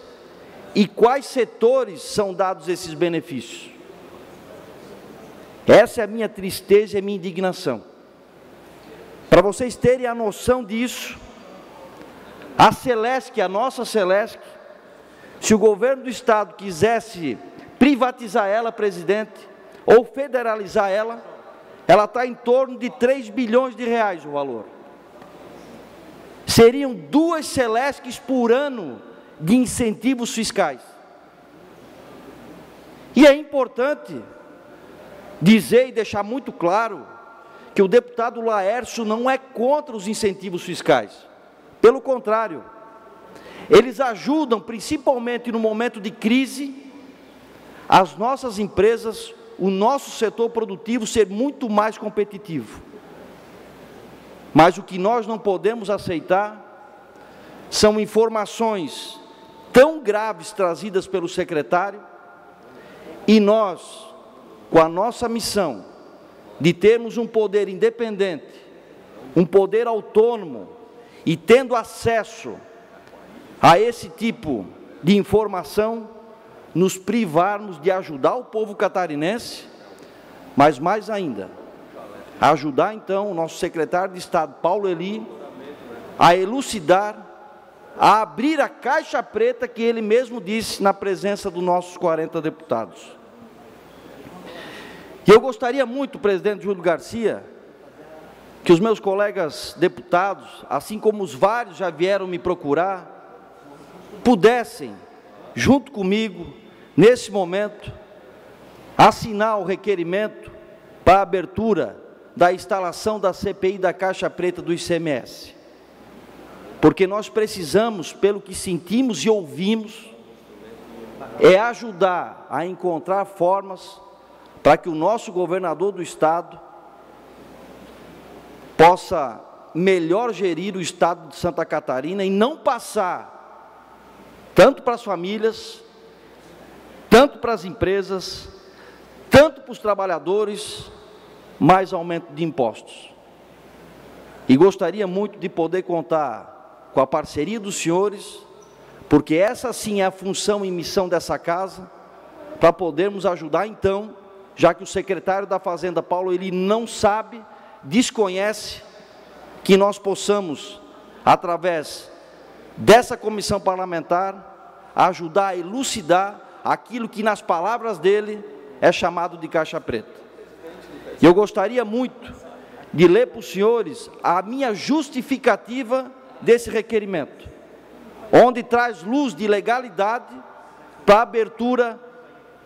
e quais setores são dados esses benefícios. Essa é a minha tristeza e a minha indignação. Para vocês terem a noção disso, a Celesc, a nossa Celesc, se o governo do Estado quisesse privatizar ela, presidente, ou federalizar ela está em torno de 3 bilhões de reais o valor. Seriam 2 Celescs por ano de incentivos fiscais. E é importante dizer e deixar muito claro que o deputado Laércio não é contra os incentivos fiscais. Pelo contrário, eles ajudam, principalmente no momento de crise, as nossas empresas, o nosso setor produtivo ser muito mais competitivo. Mas o que nós não podemos aceitar são informações tão graves trazidas pelo secretário, e nós, com a nossa missão de termos um poder independente, um poder autônomo, e tendo acesso a esse tipo de informação, nos privarmos de ajudar o povo catarinense, mas mais ainda, ajudar então o nosso secretário de Estado, Paulo Eli, a elucidar, a abrir a caixa preta que ele mesmo disse na presença dos nossos 40 deputados. E eu gostaria muito, presidente Júlio Garcia, que os meus colegas deputados, assim como os vários já vieram me procurar, pudessem, junto comigo, nesse momento, assinar o requerimento para a abertura da instalação da CPI da Caixa Preta do ICMS. Porque nós precisamos, pelo que sentimos e ouvimos, é ajudar a encontrar formas para que o nosso governador do Estado possa melhor gerir o Estado de Santa Catarina e não passar, tanto para as famílias, tanto para as empresas, tanto para os trabalhadores, mais aumento de impostos. E gostaria muito de poder contar com a parceria dos senhores, porque essa sim é a função e missão dessa casa, para podermos ajudar então já que o secretário da Fazenda, Paulo, ele não sabe, desconhece que nós possamos, através dessa comissão parlamentar, ajudar a elucidar aquilo que, nas palavras dele, é chamado de caixa preta. E eu gostaria muito de ler para os senhores a minha justificativa desse requerimento, onde traz luz de legalidade para a abertura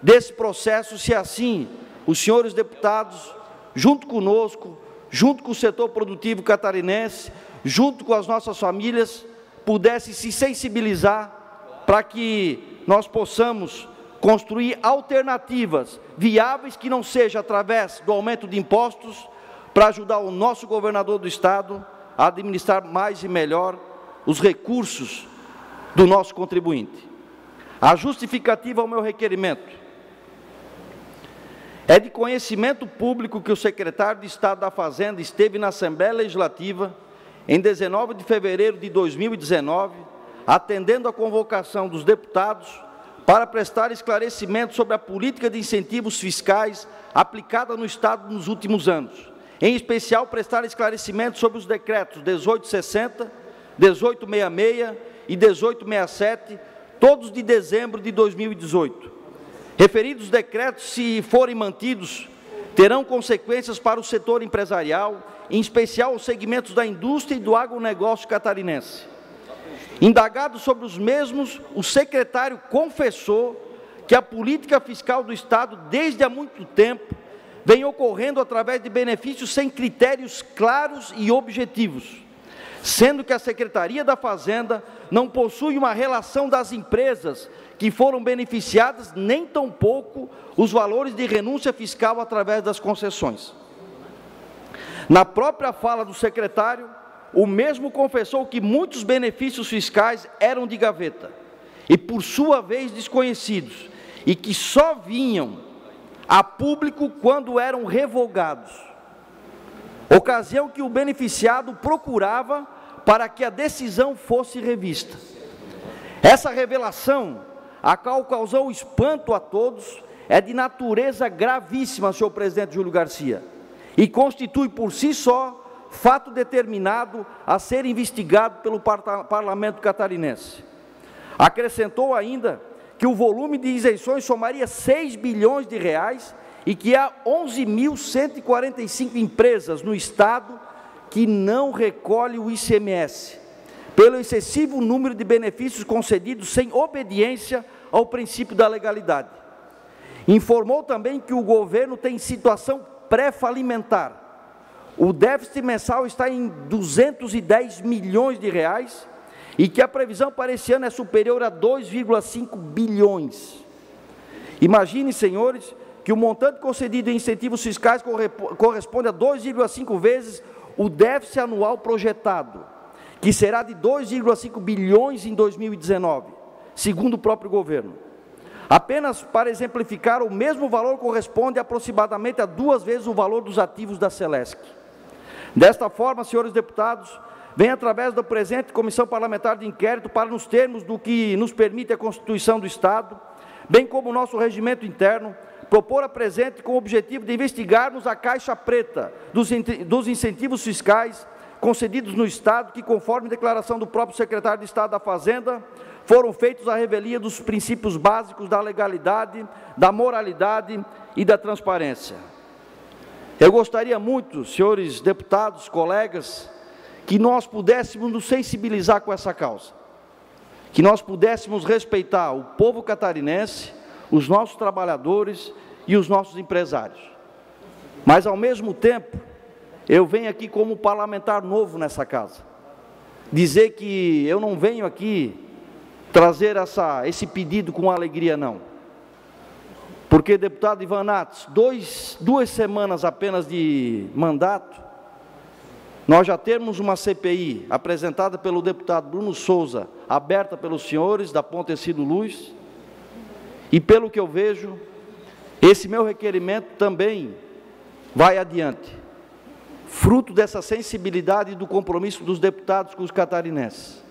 desse processo, se assim os senhores deputados, junto conosco, junto com o setor produtivo catarinense, junto com as nossas famílias, pudessem se sensibilizar para que nós possamos construir alternativas viáveis que não seja através do aumento de impostos, para ajudar o nosso governador do estado a administrar mais e melhor os recursos do nosso contribuinte. A justificativa ao meu requerimento é de conhecimento público que o secretário de Estado da Fazenda esteve na Assembleia Legislativa em 19 de fevereiro de 2019, atendendo a convocação dos deputados para prestar esclarecimento sobre a política de incentivos fiscais aplicada no Estado nos últimos anos. Em especial, prestar esclarecimento sobre os decretos 1860, 1866 e 1867, todos de dezembro de 2018. Referidos decretos, se forem mantidos, terão consequências para o setor empresarial, em especial os segmentos da indústria e do agronegócio catarinense. Indagado sobre os mesmos, o secretário confessou que a política fiscal do Estado, desde há muito tempo, vem ocorrendo através de benefícios sem critérios claros e objetivos, sendo que a Secretaria da Fazenda não possui uma relação das empresas que foram beneficiadas, nem tampouco os valores de renúncia fiscal através das concessões. Na própria fala do secretário, o mesmo confessou que muitos benefícios fiscais eram de gaveta e, por sua vez, desconhecidos, e que só vinham a público quando eram revogados, ocasião que o beneficiado procurava para que a decisão fosse revista. Essa revelação, a qual causou espanto a todos, é de natureza gravíssima, senhor presidente Júlio Garcia, e constitui por si só fato determinado a ser investigado pelo Parlamento catarinense. Acrescentou ainda que o volume de isenções somaria 6 bilhões de reais e que há 11.145 empresas no Estado que não recolhem o ICMS, pelo excessivo número de benefícios concedidos sem obediência ao princípio da legalidade. Informou também que o governo tem situação pré-falimentar. O déficit mensal está em 210 milhões de reais e que a previsão para esse ano é superior a 2,5 bilhões. Imagine, senhores, que o montante concedido em incentivos fiscais corresponde a 2,5 vezes o déficit anual projetado, que será de 2,5 bilhões em 2019, segundo o próprio governo. Apenas para exemplificar, o mesmo valor corresponde aproximadamente a 2 vezes o valor dos ativos da Celesc. Desta forma, senhores deputados, vem através da presente Comissão Parlamentar de Inquérito para, nos termos do que nos permite a Constituição do Estado, bem como o nosso regimento interno, propor a presente com o objetivo de investigarmos a caixa preta dos incentivos fiscais concedidos no Estado, que, conforme declaração do próprio secretário de Estado da Fazenda, foram feitos à revelia dos princípios básicos da legalidade, da moralidade e da transparência. Eu gostaria muito, senhores deputados, colegas, que nós pudéssemos nos sensibilizar com essa causa, que nós pudéssemos respeitar o povo catarinense, os nossos trabalhadores e os nossos empresários. Mas, ao mesmo tempo, eu venho aqui como parlamentar novo nessa casa, dizer que eu não venho aqui trazer esse pedido com alegria, não. Porque, deputado Ivan Nates, 2 semanas apenas de mandato, nós já temos uma CPI apresentada pelo deputado Bruno Souza, aberta pelos senhores da Ponte Ercílio Luz, e pelo que eu vejo, esse meu requerimento também vai adiante, fruto dessa sensibilidade e do compromisso dos deputados com os catarinenses.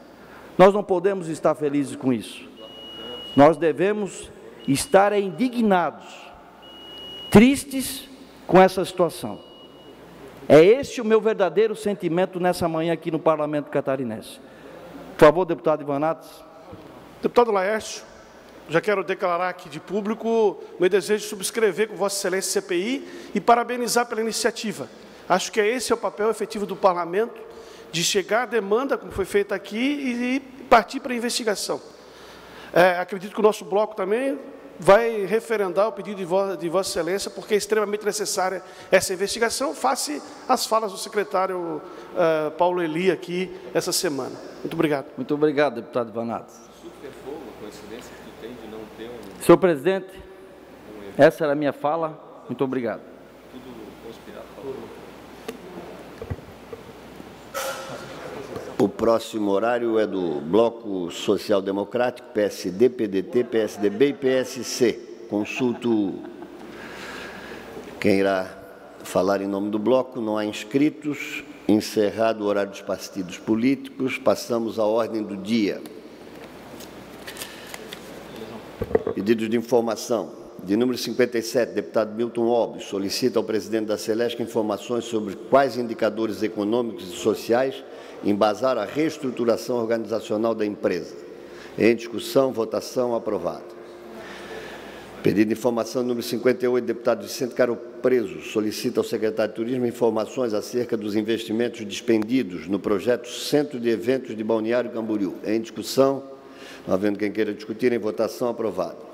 Nós não podemos estar felizes com isso. Nós devemos estar indignados tristes com essa situação. É esse o meu verdadeiro sentimento nessa manhã aqui no Parlamento catarinense. Por favor, deputado Ivanatos. Deputado Laércio, já quero declarar aqui de público meu desejo de subscrever com Vossa Excelência CPI e parabenizar pela iniciativa. Acho que esse é o papel efetivo do Parlamento, de chegar à demanda, como foi feita aqui, e partir para a investigação. Acredito que o nosso bloco também vai referendar o pedido de Vossa Excelência, porque é extremamente necessária essa investigação, face às falas do secretário Paulo Eli aqui essa semana. Muito obrigado. Muito obrigado, deputado Ivanatos. Senhor presidente, essa era a minha fala. Muito obrigado. O próximo horário é do Bloco Social Democrático, PSD, PDT, PSDB e PSC. Consulto quem irá falar em nome do bloco. Não há inscritos. Encerrado o horário dos partidos políticos, passamos à ordem do dia. Pedidos de informação. De número 57, deputado Milton Obles, solicita ao presidente da Celesc informações sobre quais indicadores econômicos e sociais embasaram a reestruturação organizacional da empresa. Em discussão, votação, aprovado. Pedido de informação número 58, deputado Vicente Caro Preso, solicita ao secretário de Turismo informações acerca dos investimentos despendidos no projeto Centro de Eventos de Balneário Camboriú. Em discussão, não havendo quem queira discutir, em votação, aprovado.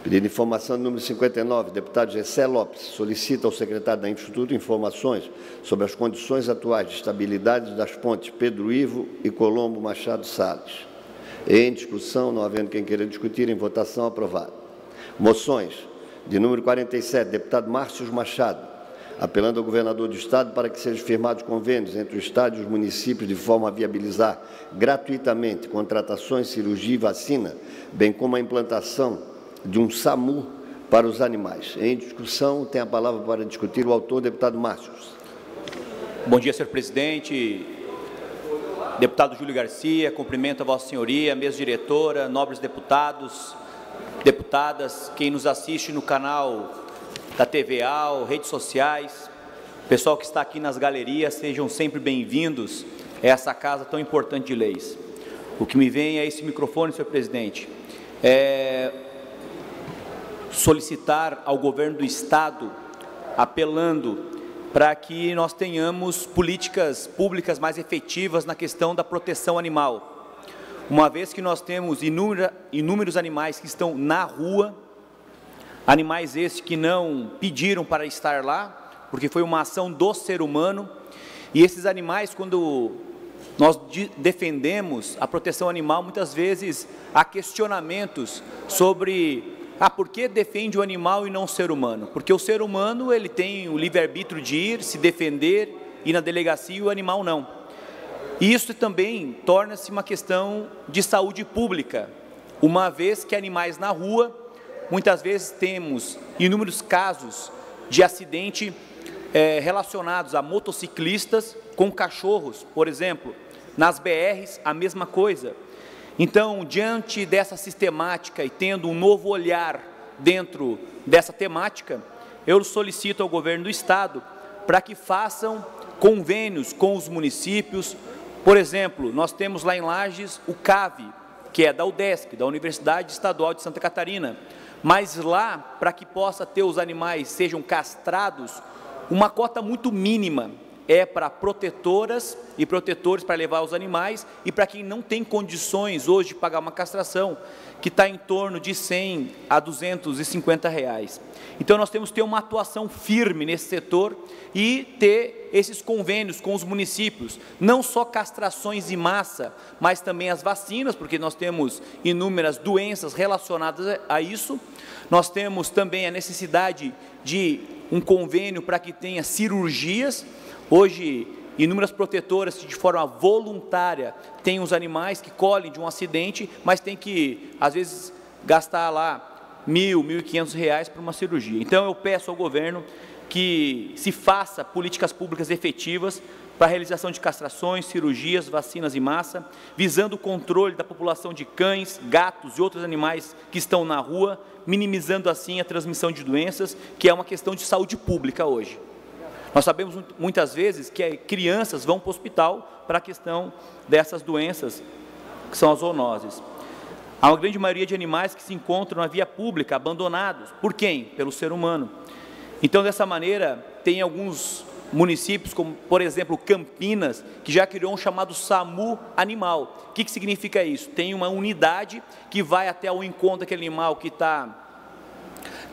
Pedido de informação número 59, deputado Gessé Lopes, solicita ao secretário da Infraestrutura informações sobre as condições atuais de estabilidade das pontes Pedro Ivo e Colombo Machado Salles. Em discussão, não havendo quem queira discutir, em votação, aprovado. Moções. De número 47, deputado Márcio Machado, apelando ao governador do Estado para que sejam firmados convênios entre o Estado e os municípios de forma a viabilizar gratuitamente contratações, cirurgia e vacina, bem como a implantação de um SAMU para os animais. Em discussão, tem a palavra para discutir o autor, deputado Márcio. Bom dia, senhor presidente. Deputado Júlio Garcia, cumprimento a Vossa Senhoria, mesa diretora, nobres deputados, deputadas, quem nos assiste no canal da TVA, redes sociais, pessoal que está aqui nas galerias, sejam sempre bem-vindos a essa casa tão importante de leis. O que me vem é esse microfone, senhor presidente, solicitar ao governo do Estado, apelando para que nós tenhamos políticas públicas mais efetivas na questão da proteção animal. Uma vez que nós temos inúmeros animais que estão na rua, animais esses que não pediram para estar lá, porque foi uma ação do ser humano, e esses animais, quando nós defendemos a proteção animal, muitas vezes há questionamentos sobre por que defende o animal e não o ser humano? Porque o ser humano ele tem o livre-arbítrio de ir, se defender, ir na delegacia, e o animal não. E isso também torna-se uma questão de saúde pública, uma vez que animais na rua, muitas vezes temos inúmeros casos de acidente relacionados a motociclistas com cachorros, por exemplo, nas BRs a mesma coisa. Então, diante dessa sistemática e tendo um novo olhar dentro dessa temática, eu solicito ao governo do Estado para que façam convênios com os municípios. Por exemplo, nós temos lá em Lages o CAV, que é da UDESC, da Universidade Estadual de Santa Catarina, mas lá, para que possa ter os animais sejam castrados, uma cota muito mínima é para protetoras e protetores para levar os animais, e para quem não tem condições hoje de pagar uma castração, que está em torno de R$100 a R$250. Então, nós temos que ter uma atuação firme nesse setor e ter esses convênios com os municípios, não só castrações em massa, mas também as vacinas, porque nós temos inúmeras doenças relacionadas a isso. Nós temos também a necessidade de um convênio para que tenha cirurgias. Hoje, inúmeras protetoras que de forma voluntária têm os animais que colhem de um acidente, mas tem que, às vezes, gastar lá R$1.000, R$1.500 para uma cirurgia. Então, eu peço ao governo que se faça políticas públicas efetivas para a realização de castrações, cirurgias, vacinas em massa, visando o controle da população de cães, gatos e outros animais que estão na rua, minimizando assim a transmissão de doenças, que é uma questão de saúde pública hoje. Nós sabemos muitas vezes que crianças vão para o hospital para a questão dessas doenças, que são as zoonoses. Há uma grande maioria de animais que se encontram na via pública, abandonados. Por quem? Pelo ser humano. Então, dessa maneira, tem alguns municípios, como, por exemplo, Campinas, que já criou um chamado SAMU animal. O que significa isso? Tem uma unidade que vai até o encontro daquele animal que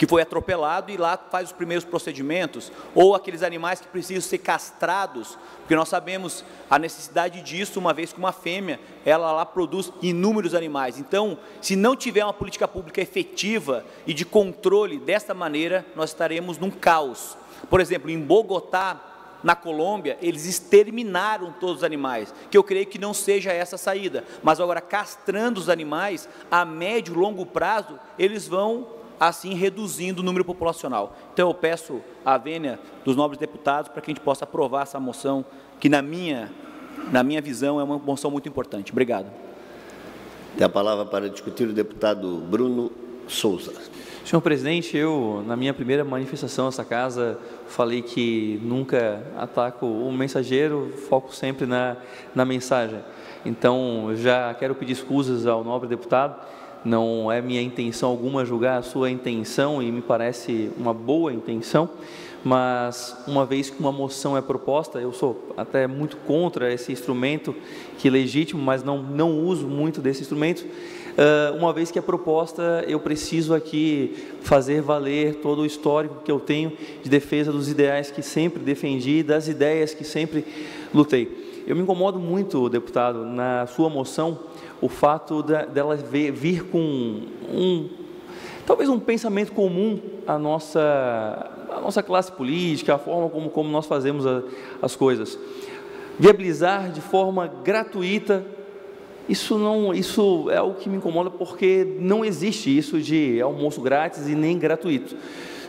foi atropelado e lá faz os primeiros procedimentos, ou aqueles animais que precisam ser castrados, porque nós sabemos a necessidade disso, uma vez que uma fêmea, ela lá produz inúmeros animais. Então, se não tiver uma política pública efetiva e de controle desta maneira, nós estaremos num caos. Por exemplo, em Bogotá, na Colômbia, eles exterminaram todos os animais, que eu creio que não seja essa a saída, mas agora castrando os animais, a médio e longo prazo, eles vão assim reduzindo o número populacional. Então eu peço a vênia dos nobres deputados para que a gente possa aprovar essa moção, que na minha visão é uma moção muito importante. Obrigado. Tem a palavra para discutir o deputado Bruno Souza. Senhor presidente, eu, na minha primeira manifestação nessa casa, falei que nunca ataco o mensageiro, foco sempre na mensagem. Então, já quero pedir escusas ao nobre deputado, não é minha intenção alguma julgar a sua intenção, e me parece uma boa intenção, mas uma vez que uma moção é proposta, eu sou até muito contra esse instrumento, que é legítimo, mas não uso muito desse instrumento. Uma vez que é proposta, eu preciso aqui fazer valer todo o histórico que eu tenho de defesa dos ideais que sempre defendi, das ideias que sempre lutei. Eu me incomodo muito, deputado, na sua moção, o fato dela vir com talvez um pensamento comum à nossa classe política, a forma como nós fazemos as coisas. Viabilizar de forma gratuita, isso é algo que me incomoda, porque não existe isso de almoço grátis e nem gratuito.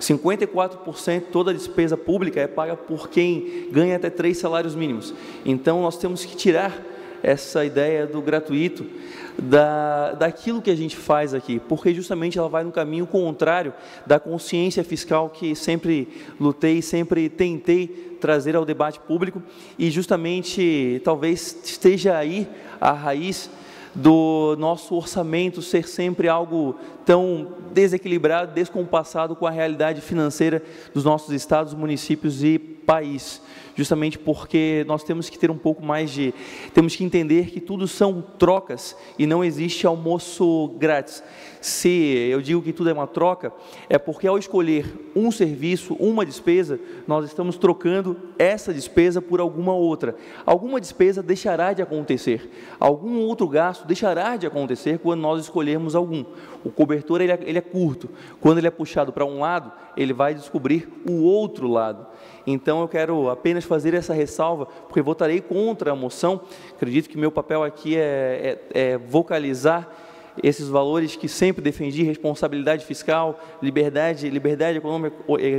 54% toda a despesa pública é paga por quem ganha até 3 salários mínimos. Então, nós temos que tirar essa ideia do gratuito daquilo que a gente faz aqui, porque justamente ela vai no caminho contrário da consciência fiscal que sempre lutei, sempre tentei trazer ao debate público, e justamente talvez esteja aí a raiz do nosso orçamento ser sempre algo tão desequilibrado, descompassado com a realidade financeira dos nossos estados, municípios e país. Justamente porque nós temos que ter um pouco mais temos que entender que tudo são trocas e não existe almoço grátis. Se eu digo que tudo é uma troca, é porque ao escolher um serviço, uma despesa, nós estamos trocando essa despesa por alguma outra. Alguma despesa deixará de acontecer, algum outro gasto deixará de acontecer quando nós escolhermos algum. O cobertor ele é curto, quando ele é puxado para um lado, ele vai descobrir o outro lado. Então, eu quero apenas fazer essa ressalva, porque votarei contra a moção. Acredito que meu papel aqui é vocalizar esses valores que sempre defendi: responsabilidade fiscal, liberdade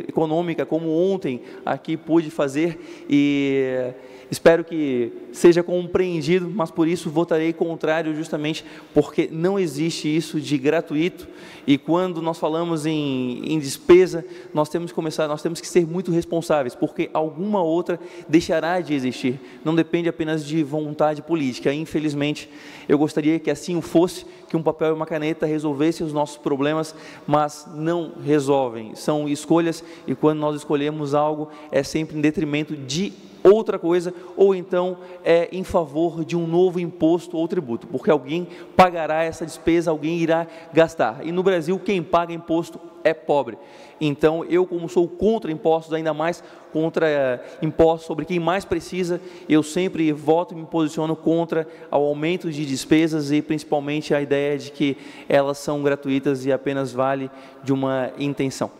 econômica, como ontem aqui pude fazer, e espero que seja compreendido, mas por isso votarei contrário, justamente porque não existe isso de gratuito. E quando nós falamos em despesa, nós temos que ser muito responsáveis, porque alguma outra deixará de existir. Não depende apenas de vontade política. Infelizmente, eu gostaria que assim fosse, que um papel e uma caneta resolvessem os nossos problemas, mas não resolvem. São escolhas, e quando nós escolhemos algo, é sempre em detrimento de outra coisa, ou então é em favor de um novo imposto ou tributo, porque alguém pagará essa despesa, alguém irá gastar. E no Brasil, quem paga imposto é pobre. Então, eu, como sou contra impostos, ainda mais contra impostos sobre quem mais precisa, eu sempre voto e me posiciono contra o aumento de despesas, e principalmente a ideia de que elas são gratuitas e apenas vale de uma intenção.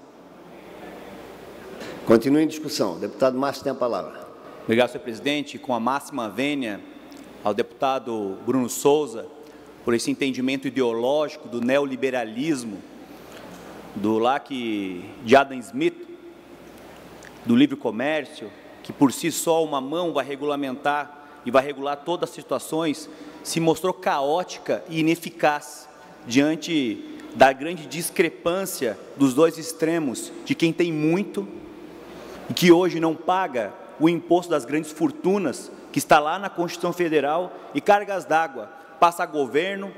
Continue em discussão. O deputado Márcio tem a palavra. Obrigado, senhor presidente. Com a máxima vênia ao deputado Bruno Souza, por esse entendimento ideológico do neoliberalismo, de Adam Smith, do livre comércio, que por si só uma mão vai regulamentar e vai regular todas as situações, se mostrou caótica e ineficaz diante da grande discrepância dos dois extremos, de quem tem muito e que hoje não paga o imposto das grandes fortunas, que está lá na Constituição Federal, e cargas d'água, passa governo,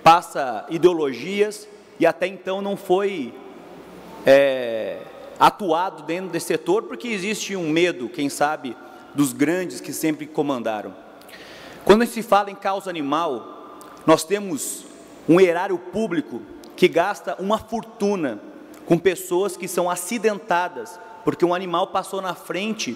passa ideologias, e até então não foi atuado dentro desse setor, porque existe um medo, quem sabe, dos grandes que sempre comandaram. Quando se fala em causa animal, nós temos um erário público que gasta uma fortuna com pessoas que são acidentadas, porque um animal passou na frente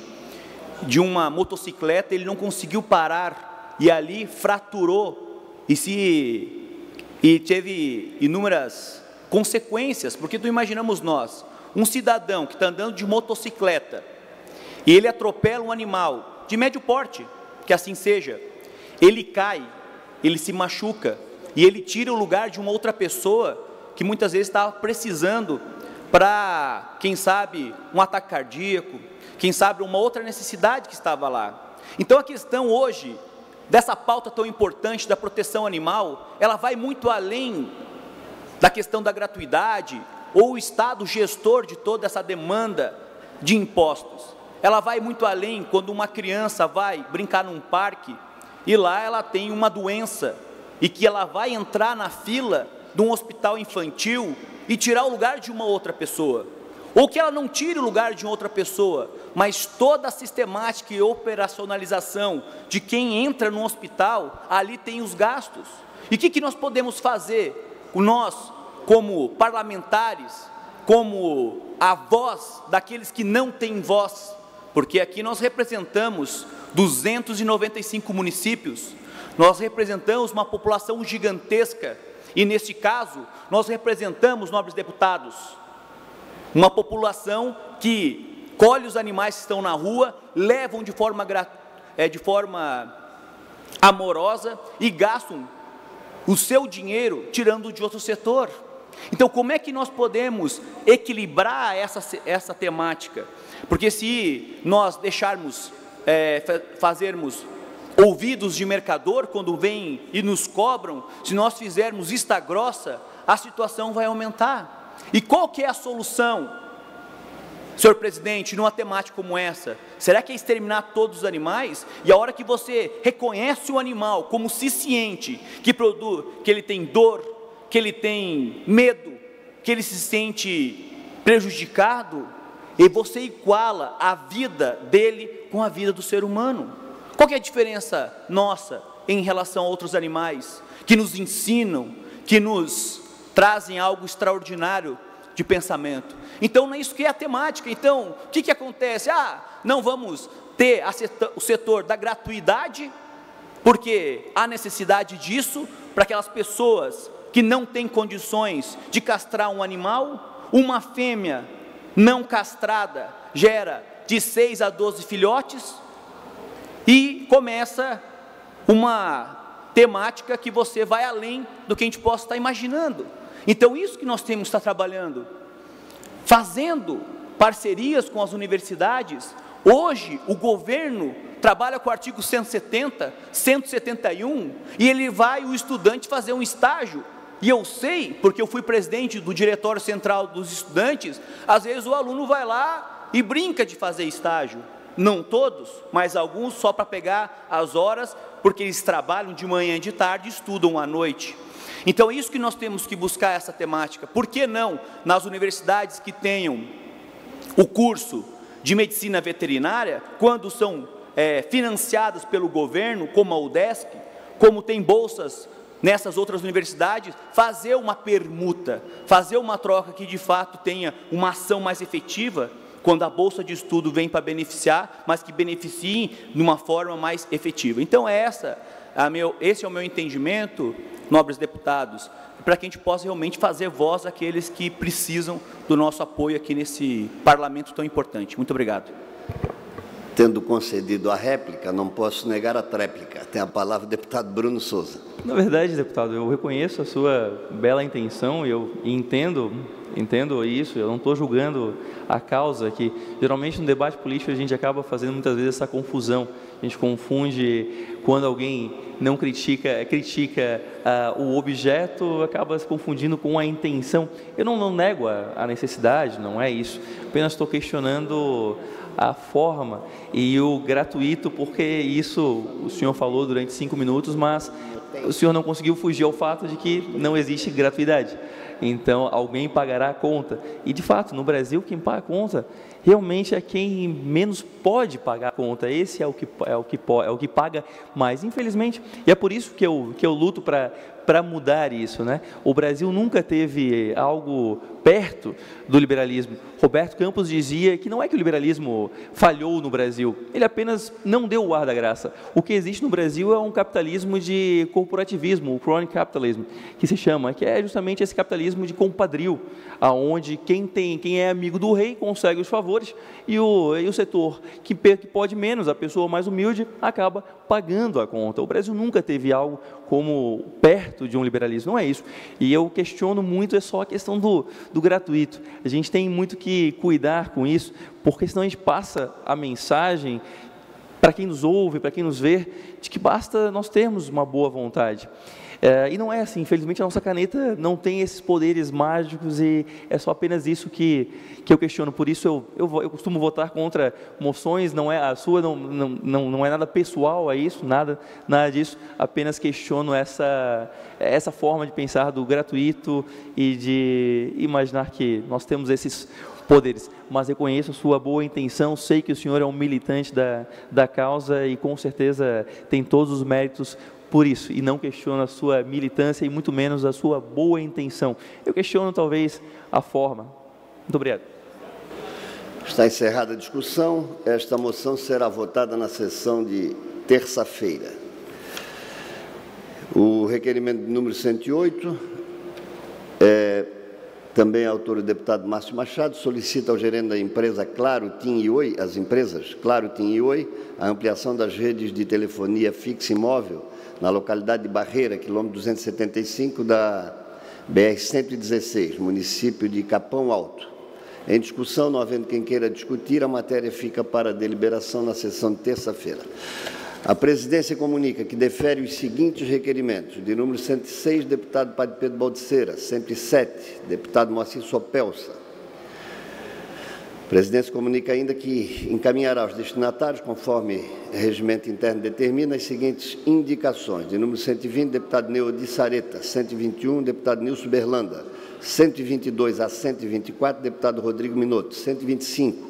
de uma motocicleta, ele não conseguiu parar, e ali fraturou, e teve inúmeras consequências, porque imaginamos nós, um cidadão que está andando de motocicleta, e ele atropela um animal de médio porte, que assim seja, ele cai, ele se machuca, e ele tira o lugar de uma outra pessoa, que muitas vezes estava precisando para, quem sabe, um ataque cardíaco, quem sabe uma outra necessidade que estava lá. Então a questão hoje, dessa pauta tão importante da proteção animal, ela vai muito além da questão da gratuidade, ou o Estado gestor de toda essa demanda de impostos. Ela vai muito além quando uma criança vai brincar num parque, e lá ela tem uma doença, e que ela vai entrar na fila de um hospital infantil, e tirar o lugar de uma outra pessoa. Ou que ela não tire o lugar de outra pessoa, mas toda a sistemática e operacionalização de quem entra no hospital, ali tem os gastos. E o que nós podemos fazer? Nós, como parlamentares, como a voz daqueles que não têm voz, porque aqui nós representamos 295 municípios, nós representamos uma população gigantesca, e neste caso, nós representamos, nobres deputados, uma população que colhe os animais que estão na rua, levam de forma amorosa e gastam o seu dinheiro tirando de outro setor. Então, como é que nós podemos equilibrar essa temática? Porque se nós deixarmos, fazermos ouvidos de mercador quando vêm e nos cobram, se nós fizermos vista grossa, a situação vai aumentar. E qual que é a solução, senhor presidente, numa temática como essa? Será que é exterminar todos os animais? E a hora que você reconhece o animal como ciente, que ele tem dor, que ele tem medo, que ele se sente prejudicado, e você iguala a vida dele com a vida do ser humano. Qual que é a diferença nossa em relação a outros animais que nos ensinam, que nos trazem algo extraordinário de pensamento? Então, não é isso que é a temática. Então, o que acontece? Não vamos ter o setor da gratuidade, porque há necessidade disso para aquelas pessoas que não têm condições de castrar um animal. Uma fêmea não castrada gera de 6 a 12 filhotes, e começa uma temática que você vai além do que a gente possa estar imaginando. Então, isso que nós temos que estar trabalhando, fazendo parcerias com as universidades. Hoje, o governo trabalha com o artigo 170, 171, e ele vai, o estudante, fazer um estágio. E eu sei, porque eu fui presidente do Diretório Central dos Estudantes, às vezes o aluno vai lá e brinca de fazer estágio. Não todos, mas alguns só para pegar as horas, porque eles trabalham de manhã e de tarde e estudam à noite. Então é isso que nós temos que buscar, essa temática. Por que não nas universidades que tenham o curso de medicina veterinária, quando são financiadas pelo governo, como a UDESC, como tem bolsas nessas outras universidades, fazer uma permuta, fazer uma troca que de fato tenha uma ação mais efetiva, quando a bolsa de estudo vem para beneficiar, mas que beneficie de uma forma mais efetiva. Então, esse é o meu entendimento, nobres deputados, para que a gente possa realmente fazer voz àqueles que precisam do nosso apoio aqui nesse parlamento tão importante. Muito obrigado. Tendo concedido a réplica, não posso negar a tréplica. Tem a palavra o deputado Bruno Souza. Na verdade, deputado, eu reconheço a sua bela intenção e eu entendo entendo isso, eu não estou julgando a causa, que geralmente no debate político a gente acaba fazendo muitas vezes essa confusão, a gente confunde quando alguém não critica o objeto, acaba se confundindo com a intenção. Eu não nego a necessidade, não é isso, apenas estou questionando a forma e o gratuito, porque isso o senhor falou durante 5 minutos, mas o senhor não conseguiu fugir ao fato de que não existe gratuidade. Então, alguém pagará a conta. E, de fato, no Brasil, quem paga a conta realmente é quem menos pode pagar a conta. Esse é o que paga mais, infelizmente. E é por isso que eu luto para mudar isso, né? O Brasil nunca teve algo perto do liberalismo. Roberto Campos dizia que não é que o liberalismo falhou no Brasil, ele apenas não deu o ar da graça. O que existe no Brasil é um capitalismo de corporativismo, o crony capitalism, que se chama, que é justamente esse capitalismo de compadrio, aonde quem é amigo do rei consegue os favores e o setor que pode menos, a pessoa mais humilde, acaba pagando a conta. O Brasil nunca teve algo como perto de um liberalismo, não é isso. E eu questiono muito, é só a questão do gratuito. A gente tem muito que cuidar com isso, porque senão a gente passa a mensagem para quem nos ouve, para quem nos vê, de que basta nós termos uma boa vontade. E não é assim, infelizmente a nossa caneta não tem esses poderes mágicos e é só apenas isso que eu questiono. Por isso eu costumo votar contra moções, não é a sua, não é nada pessoal a isso, nada disso, apenas questiono essa forma de pensar do gratuito e de imaginar que nós temos esses poderes, mas reconheço a sua boa intenção, sei que o senhor é um militante da causa e com certeza tem todos os méritos por isso, e não questiono a sua militância e muito menos a sua boa intenção. Eu questiono talvez a forma. Muito obrigado. Está encerrada a discussão. Esta moção será votada na sessão de terça-feira. O requerimento número 108, também autor o deputado Márcio Machado, solicita ao gerente da empresa Claro, TIM e Oi, as empresas Claro, TIM e Oi, a ampliação das redes de telefonia fixa e móvel na localidade de Barreira, quilômetro 275 da BR-116, município de Capão Alto. Em discussão, não havendo quem queira discutir, a matéria fica para deliberação na sessão de terça-feira. A presidência comunica que defere os seguintes requerimentos. De número 106, deputado Padre Pedro Baldiceira. 107, deputado Moacir Sopelsa. A presidência comunica ainda que encaminhará aos destinatários, conforme o regimento interno determina, as seguintes indicações. De número 120, deputado Neodi Sareta. 121, deputado Nilson Berlanda. 122 a 124, deputado Rodrigo Minotto. 125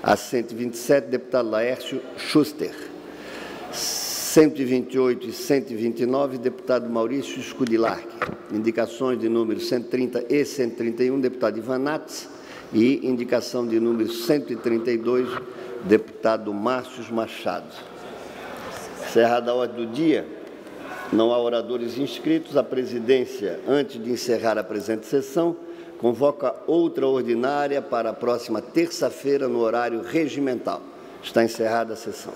a 127, deputado Laércio Schuster. 128 e 129, deputado Maurício Scudilarque. Indicações de número 130 e 131, deputado Ivan Nats. E indicação de número 132, deputado Márcio Machado. Encerrada a ordem do dia, não há oradores inscritos. A presidência, antes de encerrar a presente sessão, convoca outra ordinária para a próxima terça-feira, no horário regimental. Está encerrada a sessão.